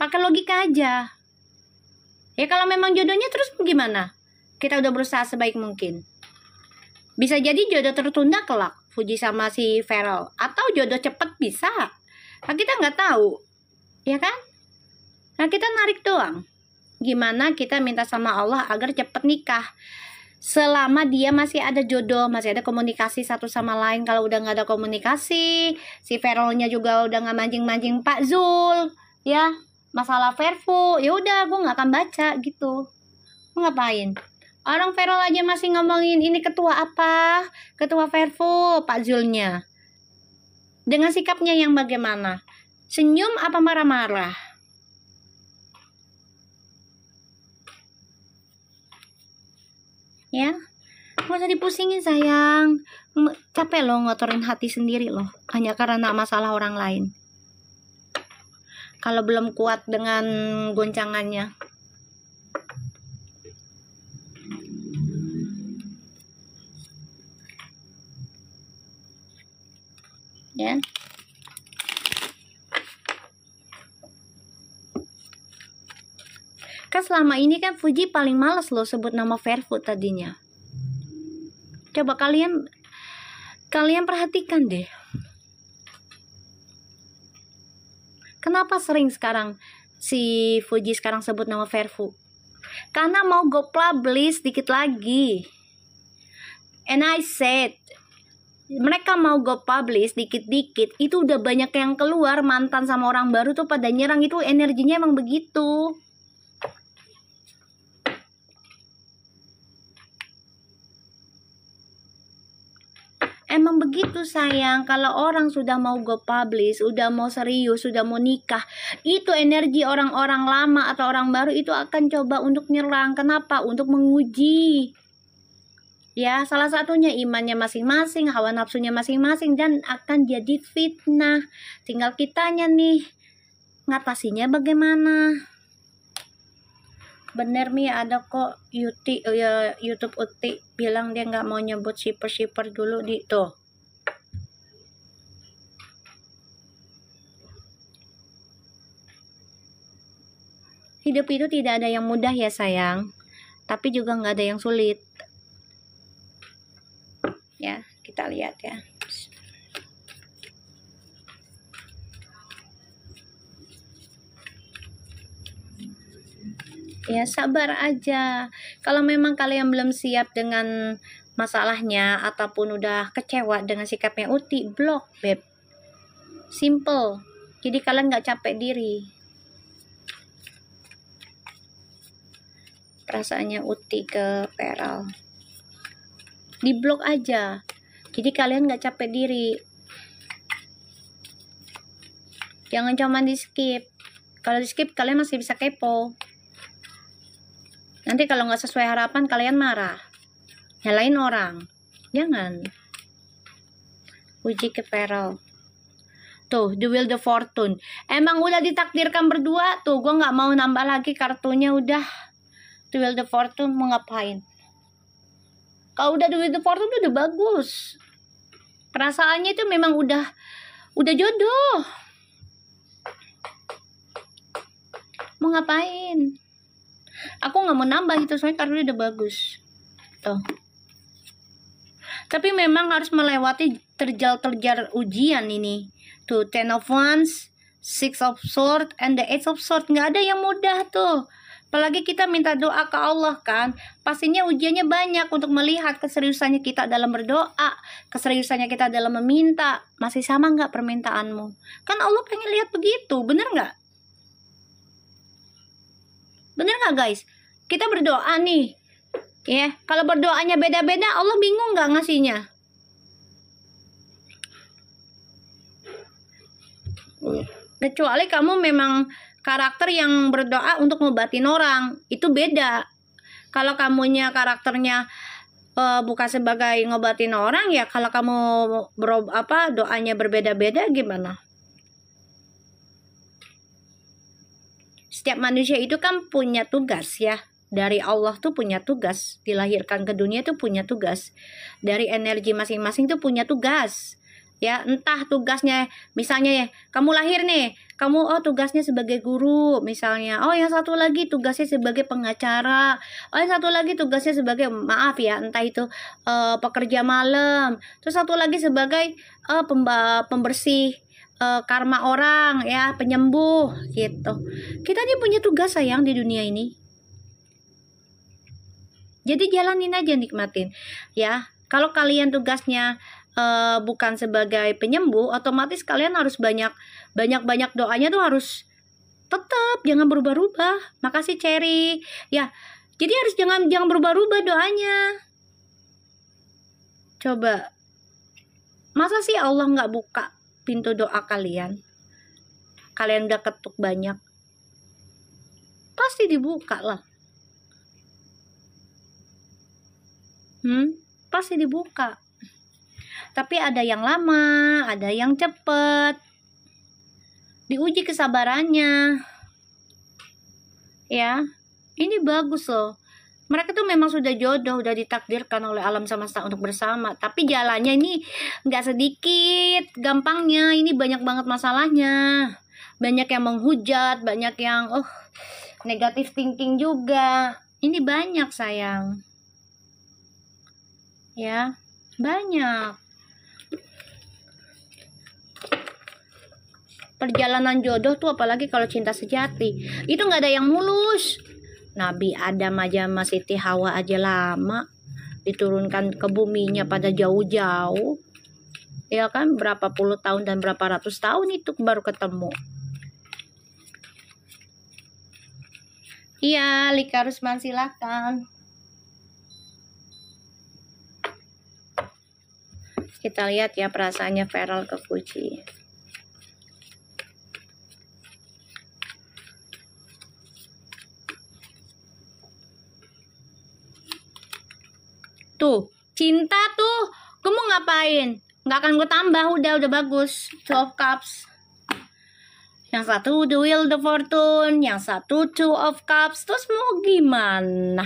Pakai logika aja. Ya kalau memang jodohnya terus gimana? Kita udah berusaha sebaik mungkin. Bisa jadi jodoh tertunda kelak, Fuji sama si Feral. Atau jodoh cepet bisa. Nah, kita nggak tahu. Ya kan? Nah, kita narik doang. Gimana kita minta sama Allah agar cepet nikah. Selama dia masih ada jodoh, masih ada komunikasi satu sama lain. Kalau udah nggak ada komunikasi, si Feralnya juga udah nggak mancing-mancing Pak Zul, ya masalah Verfu, ya udah gue nggak akan baca gitu. Ngapain? Orang Feral aja masih ngomongin ini ketua apa, ketua Verfu, Pak Zulnya. Dengan sikapnya yang bagaimana? Senyum apa marah-marah? Ya, nggak usah dipusingin sayang. Capek loh ngotorin hati sendiri loh, hanya karena masalah orang lain. Kalau belum kuat dengan goncangannya. Ya. Kan selama ini kan Fuji paling males loh sebut nama Verfu tadinya. Coba kalian perhatikan deh. Kenapa sering sekarang si Fuji sekarang sebut nama Verfu? Karena mau go publish dikit lagi. And I said, mereka mau go publish dikit-dikit, itu udah banyak yang keluar, mantan sama orang baru tuh pada nyerang, itu energinya emang begitu. Emang begitu sayang, kalau orang sudah mau go publish, udah mau serius, sudah mau nikah, itu energi orang-orang lama atau orang baru itu akan coba untuk nyerang. Kenapa? Untuk menguji. Ya, salah satunya imannya masing-masing, hawa nafsunya masing-masing, dan akan jadi fitnah. Tinggal kitanya nih, ngatasinya bagaimana. Bener Mi, ada kok YouTube Uti bilang dia nggak mau nyebut shipper dulu di tuh. Hidup itu tidak ada yang mudah ya sayang, tapi juga nggak ada yang sulit. Ya, kita lihat ya. Ya sabar aja. Kalau memang kalian belum siap dengan masalahnya ataupun udah kecewa dengan sikapnya Uti, blok beb. Simple. Jadi kalian nggak capek diri. Perasaannya Uti ke Feral, di blok aja. Jadi kalian nggak capek diri. Jangan cuma di skip. Kalau di skip kalian masih bisa kepo. Nanti kalau nggak sesuai harapan kalian marah, nyalain orang. Jangan. Uji ke Feral. Tuh, The Wheel of Fortune. Emang udah ditakdirkan berdua. Tuh, gue nggak mau nambah lagi kartunya, udah. The Wheel of Fortune mau ngapain? Kalau udah The Wheel of Fortune udah bagus. Perasaannya itu memang udah jodoh. Mau ngapain? Aku nggak mau nambah itu, soalnya kartunya udah bagus. Tuh. Tapi memang harus melewati terjal ujian ini. Tuh, Ten of Wands, Six of Swords, and the Eight of Swords. Nggak ada yang mudah tuh. Apalagi kita minta doa ke Allah kan. Pastinya ujiannya banyak untuk melihat keseriusannya kita dalam berdoa. Keseriusannya kita dalam meminta. Masih sama nggak permintaanmu? Kan Allah pengen lihat begitu, bener nggak? Bener nggak guys? Kita berdoa nih, ya. Kalau berdoanya beda-beda, Allah bingung nggak ngasihnya? Kecuali kamu memang karakter yang berdoa untuk ngobatin orang, itu beda. Kalau kamunya karakternya bukan sebagai ngobatin orang, ya kalau kamu doanya berbeda-beda gimana? Setiap manusia itu kan punya tugas ya. Dari Allah tuh punya tugas. Dilahirkan ke dunia tuh punya tugas. Dari energi masing-masing tuh punya tugas. Ya, entah tugasnya, misalnya ya, kamu lahir nih, kamu tugasnya sebagai guru, misalnya. Oh, yang satu lagi tugasnya sebagai pengacara. Oh, yang satu lagi tugasnya sebagai, maaf ya, entah itu pekerja malam. Terus satu lagi sebagai pembersih karma orang, ya, penyembuh gitu. Kita nih punya tugas sayang di dunia ini. Jadi jalanin aja, nikmatin. Ya, kalau kalian tugasnya bukan sebagai penyembuh, otomatis kalian harus banyak doanya tuh harus tetap, jangan berubah-ubah. Makasih Cherry. Ya, jadi harus jangan berubah-ubah doanya. Coba, masa sih Allah nggak buka pintu doa kalian? Kalian udah ketuk banyak, pasti dibuka lah. Pasti dibuka. Tapi ada yang lama, ada yang cepet. Diuji kesabarannya. Ya, ini bagus loh. Mereka tuh memang sudah jodoh, udah ditakdirkan oleh alam semesta untuk bersama. Tapi jalannya ini nggak sedikit gampangnya. Ini banyak banget masalahnya. Banyak yang menghujat, banyak yang negatif thinking juga. Ini banyak sayang. Ya, banyak. Perjalanan jodoh tuh, apalagi kalau cinta sejati, itu nggak ada yang mulus. Nabi Adam aja sama Siti Hawa aja lama diturunkan ke buminya pada jauh-jauh, ya kan, berapa puluh tahun dan berapa ratus tahun itu baru ketemu. Iya, Lika Rusman, silakan. Kita lihat ya perasaannya Feral ke Fuji. Tuh, cinta tuh, gue mau ngapain? Nggak akan gue tambah, udah bagus. 12 cups. Yang satu the wheel the fortune, yang satu 2 of cups. Terus mau gimana?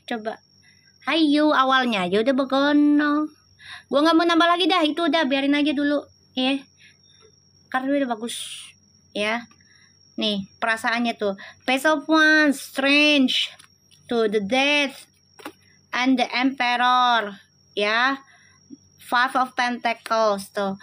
Coba. Hayu, awalnya aja udah begono. Gue nggak mau nambah lagi dah, itu udah biarin aja dulu, ya. Karena udah bagus, ya. Nih, perasaannya tuh. Page of Wands, Strange, to the Death, and the Emperor, ya. 5 of Pentacles tuh.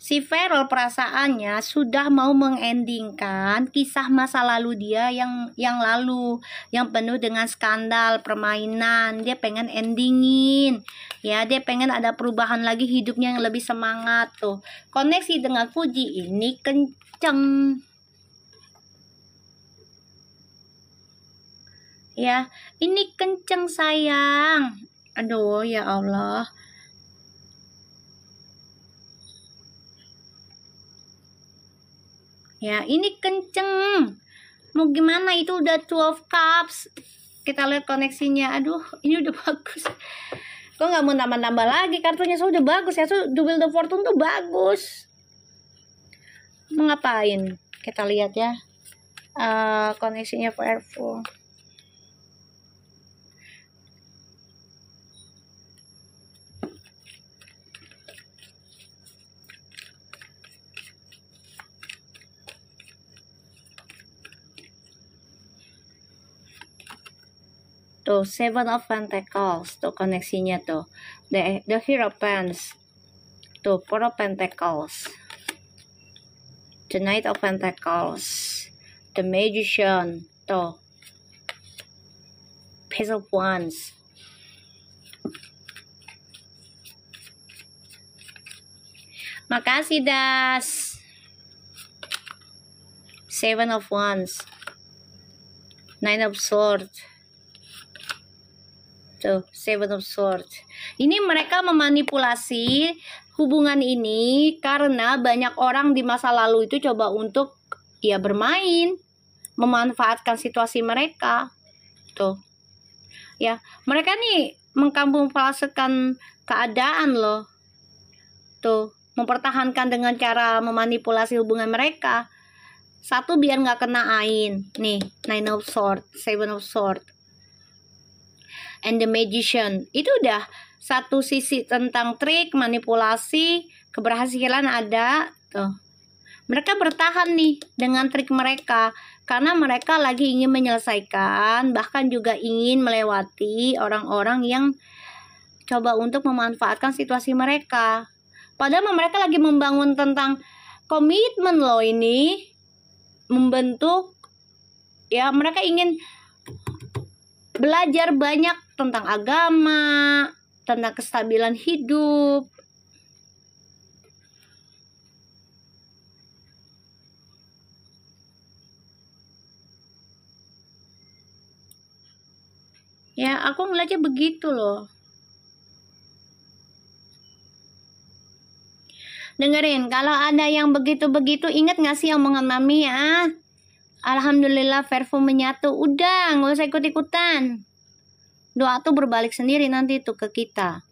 Si Feral perasaannya sudah mau mengendingkan kisah masa lalu dia yang lalu, yang penuh dengan skandal, permainan. Dia pengen endingin, ya. Dia pengen ada perubahan lagi, hidupnya yang lebih semangat tuh. Koneksi dengan Fuji ini kenceng, ya. Ini kenceng sayang. Aduh, ya Allah. Ya, ini kenceng. Mau gimana, itu udah 12 cups. Kita lihat koneksinya. Aduh, ini udah bagus. Gue nggak mau nambah-nambah lagi. Kartunya sudah bagus ya. Double the Fortune tuh bagus. Mau ngapain? Kita lihat ya. Koneksinya Fearful. Tuh, 7 of Pentacles. Tuh, koneksinya tuh. The Hierophant. Tuh, 4 of Pentacles. The Knight of Pentacles. The Magician. Tuh. Page of Wands. Makasih, Das. 7 of Wands. 9 of Swords. Tuh, 7 of Swords. Ini mereka memanipulasi hubungan ini karena banyak orang di masa lalu itu coba untuk ya bermain, memanfaatkan situasi mereka. Tuh. Ya, mereka nih mengkamuflasekan keadaan loh. Tuh, mempertahankan dengan cara memanipulasi hubungan mereka. Satu, biar nggak kena ain. Nih, 9 of Swords, 7 of Swords. And the Magician. Itu udah satu sisi tentang trik, manipulasi, keberhasilan ada tuh. Mereka bertahan nih dengan trik mereka karena mereka lagi ingin menyelesaikan, bahkan juga ingin melewati orang-orang yang coba untuk memanfaatkan situasi mereka. Padahal mereka lagi membangun tentang komitmen loh ini, membentuk ya, mereka ingin belajar banyak tentang agama, tentang kestabilan hidup. Ya, aku ngeliatnya begitu loh. Dengerin, kalau ada yang begitu-begitu, ingat gak sih omongan mami ya? Alhamdulillah Verfu menyatu. Udah, gak usah ikut-ikutan. Doa tuh berbalik sendiri nanti tuh ke kita.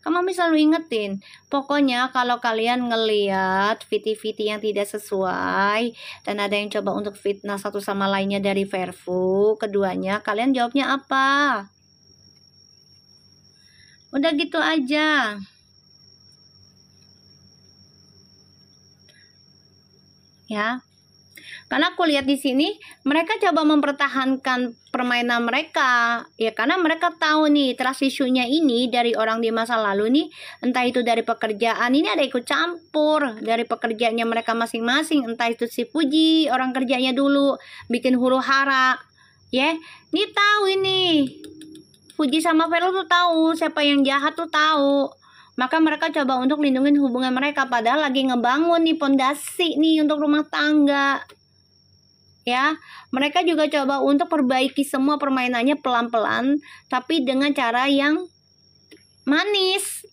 Kan mami selalu ingetin, pokoknya kalau kalian ngeliat viti-viti yang tidak sesuai dan ada yang coba untuk fitnah satu sama lainnya dari Verfu, keduanya kalian jawabnya apa? Udah gitu aja. Ya. Karena aku lihat di sini mereka coba mempertahankan permainan mereka, ya karena mereka tahu nih trust issue-nya ini dari orang di masa lalu nih, entah itu dari pekerjaan, ini ada ikut campur dari pekerjaannya mereka masing-masing, entah itu si Puji orang kerjanya dulu bikin huru hara, ya, ini tahu ini Puji sama Vero tuh tahu siapa yang jahat tuh tahu. Maka mereka coba untuk lindungin hubungan mereka padahal lagi ngebangun nih pondasi nih untuk rumah tangga. Ya, mereka juga coba untuk perbaiki semua permainannya pelan-pelan, tapi dengan cara yang manis,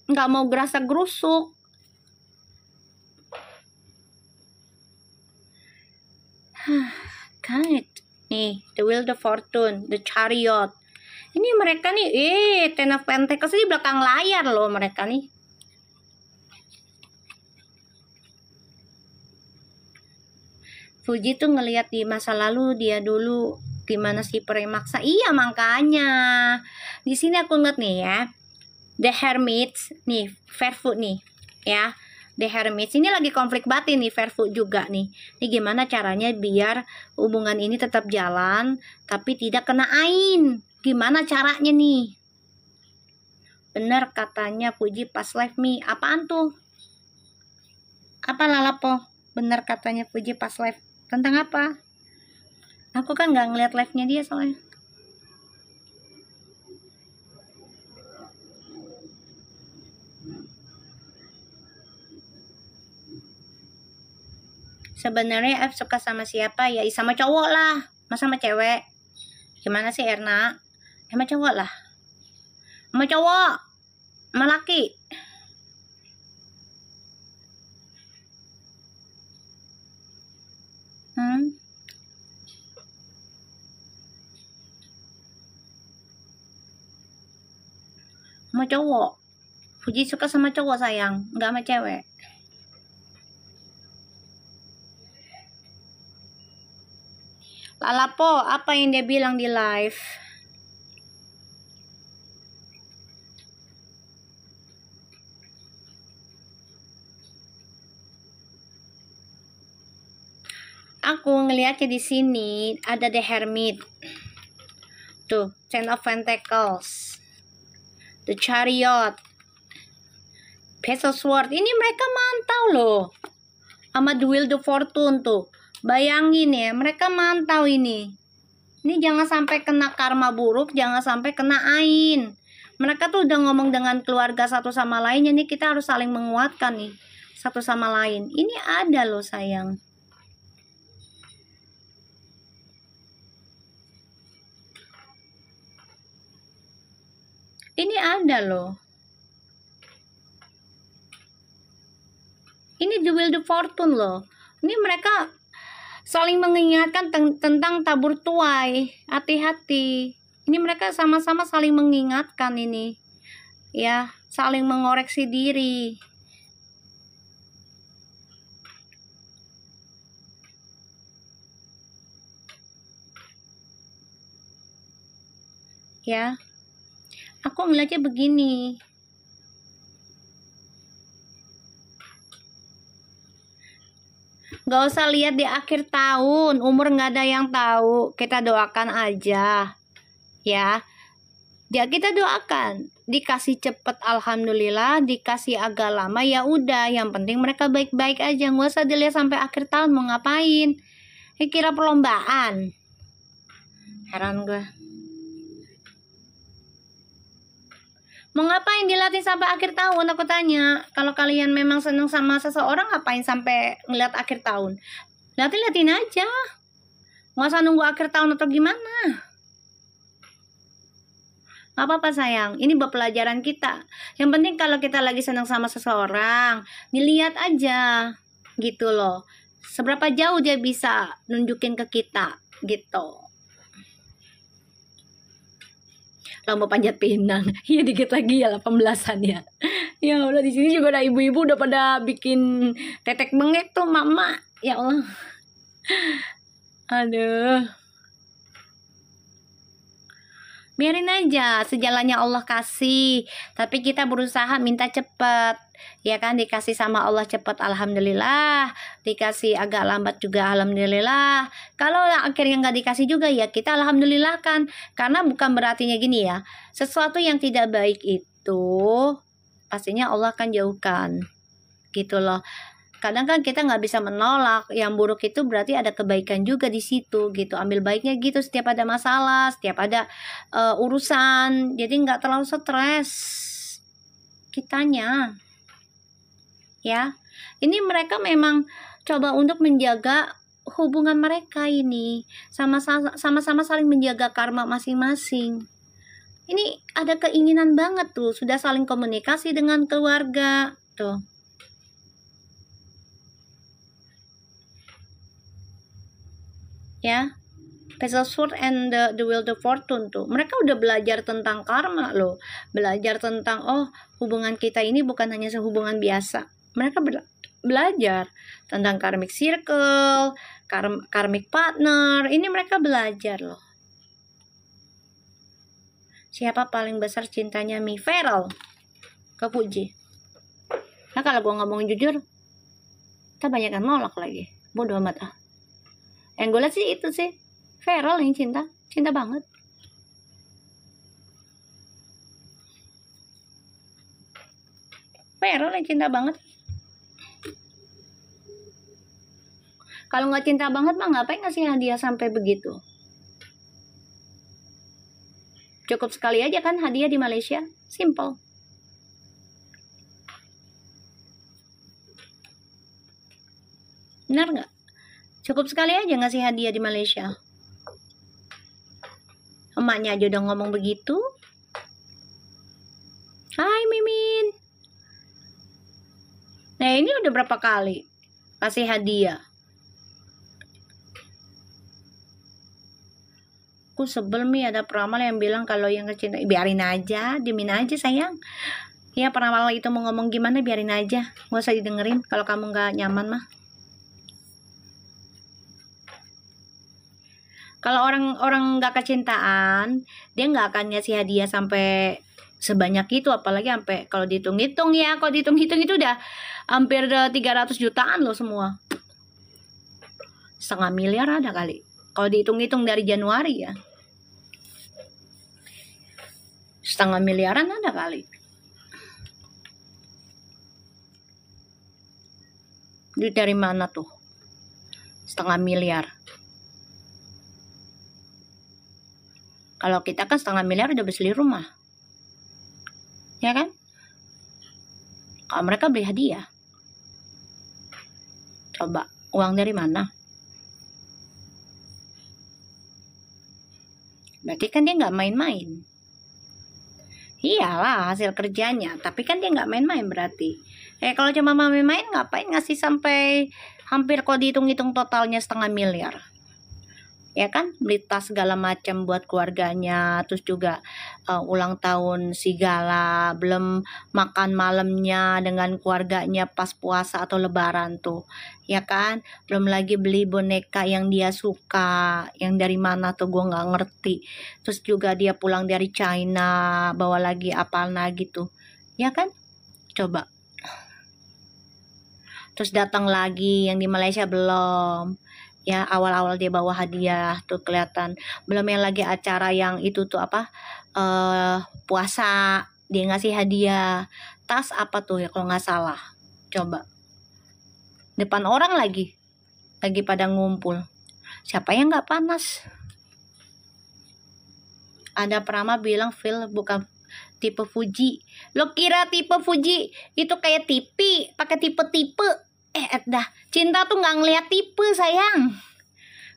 nggak mau gerasa gerusuk. Kan nih, the Wheel of Fortune, the Chariot. Ini mereka nih, Ten of Pentacles di belakang layar loh mereka nih. Fuji tuh ngelihat di masa lalu dia dulu gimana sih premaksa. Iya makanya di sini aku ngeliat nih ya, The Hermit nih, Fairfoot nih ya, The Hermit ini lagi konflik batin nih, Fairfoot juga nih. Ini gimana caranya biar hubungan ini tetap jalan tapi tidak kena ain? Gimana caranya nih? Bener katanya Fuji pas live me. Apaan tuh? Apa Lalapo? Bener katanya Fuji pas live. Tentang apa? Aku kan nggak ngeliat live-nya dia soalnya. Sebenarnya F suka sama siapa? Ya sama cowok lah. Masa sama cewek? Gimana sih Erna? Sama cowok lah. Sama cowok. Sama laki. Sama cowok. Fuji suka sama cowok sayang, nggak sama cewek. Lalapo, apa yang dia bilang di live? Aku ngeliatnya di sini ada The Hermit. Tuh, Ten of Pentacles. The Chariot. Page of Swords. Ini mereka mantau loh. Sama The Wheel of Fortune tuh. Bayangin ya, mereka mantau ini. Ini jangan sampai kena karma buruk, jangan sampai kena ain. Mereka tuh udah ngomong dengan keluarga satu sama lain, ini kita harus saling menguatkan nih satu sama lain. Ini ada loh sayang. Ini ada loh. Ini The Wheel of Fortune loh. Ini mereka saling mengingatkan tentang tabur tuai. Hati-hati. Ini mereka sama-sama saling mengingatkan ini. Ya, saling mengoreksi diri. ya. Aku ngeliatnya begini. Gak usah lihat di akhir tahun, umur gak ada yang tahu. Kita doakan aja, ya. Ya kita doakan, dikasih cepet alhamdulillah, dikasih agak lama ya udah. Yang penting mereka baik-baik aja, gak usah dilihat sampai akhir tahun mau ngapain. Kira perlombaan. Heran gue. Mau ngapain dilatih sampai akhir tahun? Aku tanya. Kalau kalian memang seneng sama seseorang, ngapain sampai ngeliat akhir tahun? Liatin aja. Nggak usah nunggu akhir tahun atau gimana. Gak apa-apa sayang. Ini buat pelajaran kita. Yang penting kalau kita lagi seneng sama seseorang, dilihat aja. Gitu loh. Seberapa jauh dia bisa nunjukin ke kita. Gitu. Lomba panjat pinang. Iya dikit lagi ya 18-an ya. Ya Allah, di sini juga ada ibu-ibu udah pada bikin tetek bengek tuh mama. Ya Allah. Aduh. Biarin aja, sejalannya Allah kasih. Tapi kita berusaha minta cepet. Ya kan, dikasih sama Allah cepet alhamdulillah. Dikasih agak lambat juga alhamdulillah. Kalau akhirnya nggak dikasih juga ya kita alhamdulillah kan. Karena bukan berartinya gini ya. Sesuatu yang tidak baik itu pastinya Allah akan jauhkan. Gitu loh. Kadang kan kita nggak bisa menolak, yang buruk itu berarti ada kebaikan juga di situ gitu. Ambil baiknya gitu setiap ada masalah, setiap ada urusan, jadi nggak terlalu stres kitanya. Ya, ini mereka memang coba untuk menjaga hubungan mereka ini, sama-sama saling menjaga karma masing-masing. Ini ada keinginan banget tuh, sudah saling komunikasi dengan keluarga tuh. Ya, Page of Swords and the Wheel of Fortune tuh. Mereka udah belajar tentang karma loh. Belajar tentang hubungan kita ini bukan hanya sehubungan biasa. Mereka belajar tentang karmic circle, karmic partner. Ini mereka belajar loh. Siapa paling besar cintanya Mi? Feral. Kepuji. Nah kalau gue ngomongin jujur, kita banyak yang nolak lagi. Bodoh amat ah. Yang gue liat sih itu sih Feral yang cinta banget. Feral yang cinta banget. Kalau nggak cinta banget mah ngapain ngasih hadiah sampai begitu? Cukup sekali aja kan hadiah di Malaysia, simple. Benar nggak? Cukup sekali aja ngasih hadiah di Malaysia. Emaknya aja udah ngomong begitu. Hai Mimin. Nah ini udah berapa kali kasih hadiah. Aku sebel Mi, ada peramal yang bilang kalau yang kecinta, biarin aja, diemin aja sayang. Ya peramal itu mau ngomong gimana biarin aja. Gak usah didengerin kalau kamu gak nyaman mah. Kalau orang nggak kecintaan, dia nggak akan ngasih hadiah sampai sebanyak itu, apalagi sampai kalau dihitung-hitung ya, kalau dihitung-hitung itu udah hampir 300 jutaan loh semua. 500 miliar ada kali. Kalau dihitung-hitung dari Januari ya. 500 miliaran ada kali. Duit dari mana tuh? 500 miliar. Kalau kita kan 500 miliar udah beli rumah. Ya kan? Kalau mereka beli hadiah. Coba, uang dari mana? Berarti kan dia nggak main-main. Iyalah hasil kerjanya, tapi kan dia nggak main-main berarti. Kalau cuma main-main ngapain ngasih sampai hampir kalau dihitung-hitung totalnya 500 miliar. ya kan, beli tas segala macam buat keluarganya, terus juga ulang tahun segala, belum makan malamnya dengan keluarganya pas puasa atau lebaran tuh, ya kan, belum lagi beli boneka yang dia suka, yang dari mana tuh gue nggak ngerti, terus juga dia pulang dari China bawa lagi apa lagi tuh, ya kan, coba, terus datang lagi yang di Malaysia belum, ya awal-awal dia bawa hadiah tuh kelihatan, belum yang lagi acara yang itu tuh apa, puasa dia ngasih hadiah tas apa tuh ya kalau nggak salah, coba, depan orang lagi pada ngumpul, siapa yang nggak panas. Ada Prama bilang Phil bukan tipe Fuji. Lo kira tipe Fuji itu kayak TV pakai tipe-tipe? Dah, cinta tuh nggak ngeliat tipe sayang.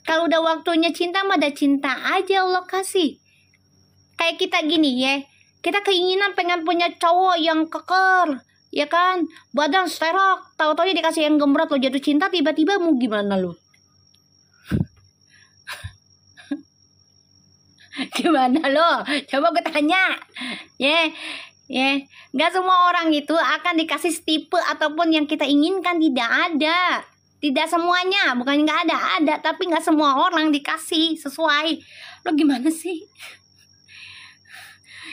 Kalau udah waktunya cinta mah ada cinta aja Allah kasih. Kayak kita gini ya, kita keinginan pengen punya cowok yang keker, ya kan, badan sterok, tahu-tahu dikasih yang gembrot, lo jatuh cinta tiba-tiba mau gimana lo? Gimana lo? Coba gue tanya. Nggak semua orang itu akan dikasih tipe ataupun yang kita inginkan, tidak ada. Tidak semuanya, bukan nggak ada, tapi nggak semua orang dikasih sesuai. Lo gimana sih?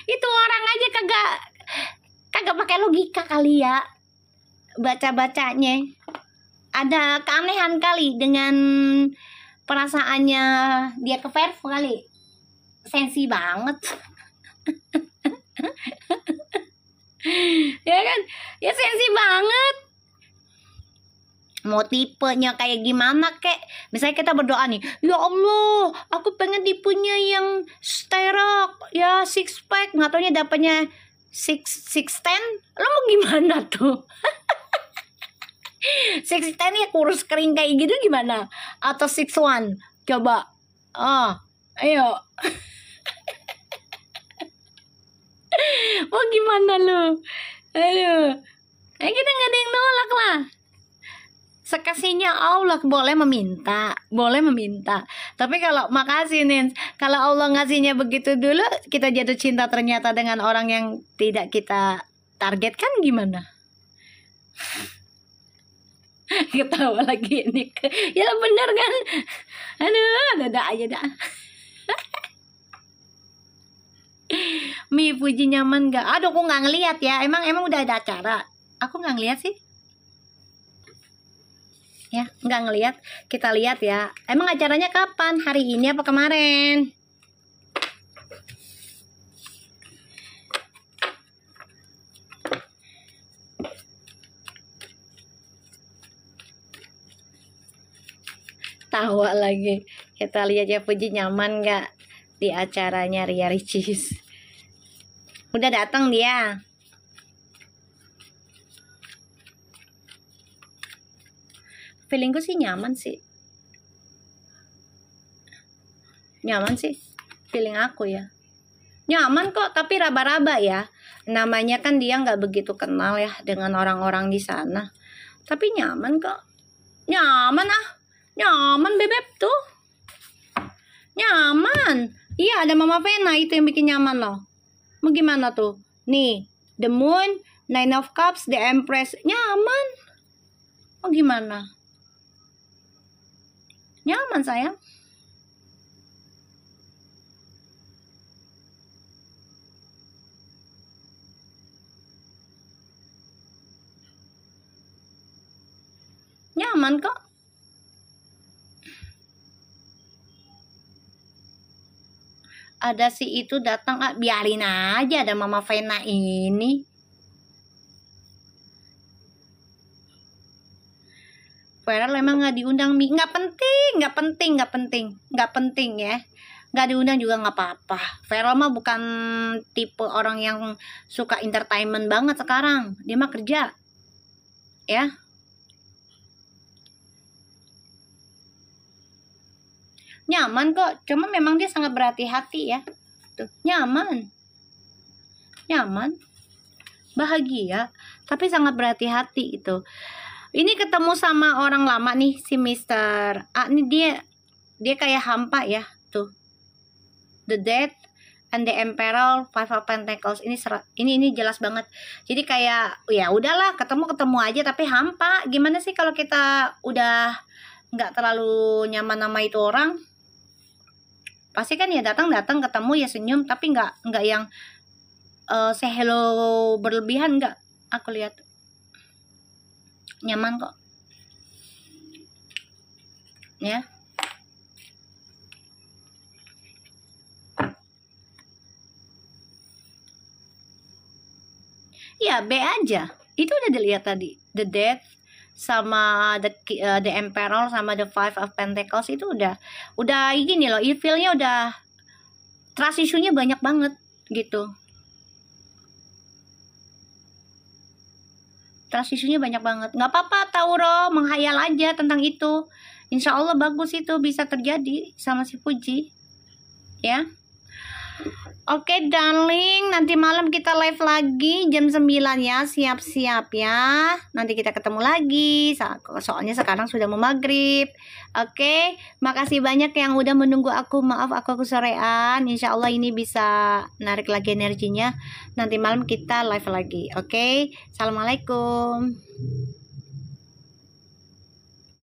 Itu orang aja kagak pakai logika kali ya. Baca-bacanya ada keanehan kali dengan perasaannya dia ke Verve kali. Sensi banget. Ya kan, ya sensi banget. Mau tipenya kayak gimana kek, misalnya kita berdoa nih, ya Allah aku pengen tipenya yang sterok ya, six pack, nggak taunya dapatnya six ten, lo mau gimana tuh? Six ten ya kurus kering kayak gitu gimana, atau six one, coba, ayo. Mau gimana lo? Aduh, kita nggak ada yang nolak lah. Sekasihnya Allah, boleh meminta. Tapi kalau makasih nih, kalau Allah ngasihnya begitu dulu, kita jatuh cinta ternyata dengan orang yang tidak kita targetkan, gimana? Ketawa lagi ini, ya bener kan? Aduh, ada aja dah. Mi Puji nyaman gak? Aduh, aku nggak ngeliat ya. Emang udah ada acara? Aku nggak ngeliat sih. Ya, nggak ngeliat. Kita lihat ya. Emang acaranya kapan? Hari ini apa kemarin? Tawa lagi. Kita lihat ya Puji nyaman nggak di acaranya Ria Ricis. Udah datang dia. Feelingku sih nyaman sih. Feeling aku ya. Nyaman kok, tapi raba-raba ya. Namanya kan dia nggak begitu kenal ya dengan orang-orang di sana. Tapi nyaman kok. Nyaman bebek tuh. Nyaman. Iya, ada Mama Vena itu yang bikin nyaman loh. Mau gimana tuh? Nih, The Moon, Nine of Cups, The Empress. Nyaman. Mau gimana? Nyaman sayang. Nyaman kok. Ada si itu datang, biarin aja ada Mama Vena ini. Padahal emang nggak diundang, nggak penting ya. Nggak diundang juga nggak apa-apa. Feral mah bukan tipe orang yang suka entertainment banget sekarang. Dia mah kerja, ya. Nyaman kok, cuman memang dia sangat berhati-hati ya. Tuh, nyaman, bahagia, tapi sangat berhati-hati itu. Ini ketemu sama orang lama nih, si Mr. A nih, dia kayak hampa ya tuh. The Death and the Emperor, Five of Pentacles. Ini jelas banget. Jadi kayak ya udahlah, ketemu aja tapi hampa. Gimana sih kalau kita udah nggak terlalu nyaman sama itu orang? Pasti kan ya datang ketemu ya senyum, tapi nggak yang say hello berlebihan, nggak. Aku lihat nyaman kok. Ya. Ya, B aja. Itu udah dilihat tadi. The Death sama the Emperor sama the Five of Pentacles itu udah gini loh, feelnya udah trust issue-nya banyak banget gitu. Trust issue-nya banyak banget. Nggak apa-apa Tauro, menghayal aja tentang itu. Insya Allah bagus itu bisa terjadi sama si Fuji. Ya. Oke darling, nanti malam kita live lagi jam 9 ya, siap-siap ya. Nanti kita ketemu lagi, soalnya sekarang sudah mau maghrib. Oke, makasih banyak yang udah menunggu aku. Maaf aku kesorean, insya Allah ini bisa narik lagi energinya. Nanti malam kita live lagi, oke. Assalamualaikum.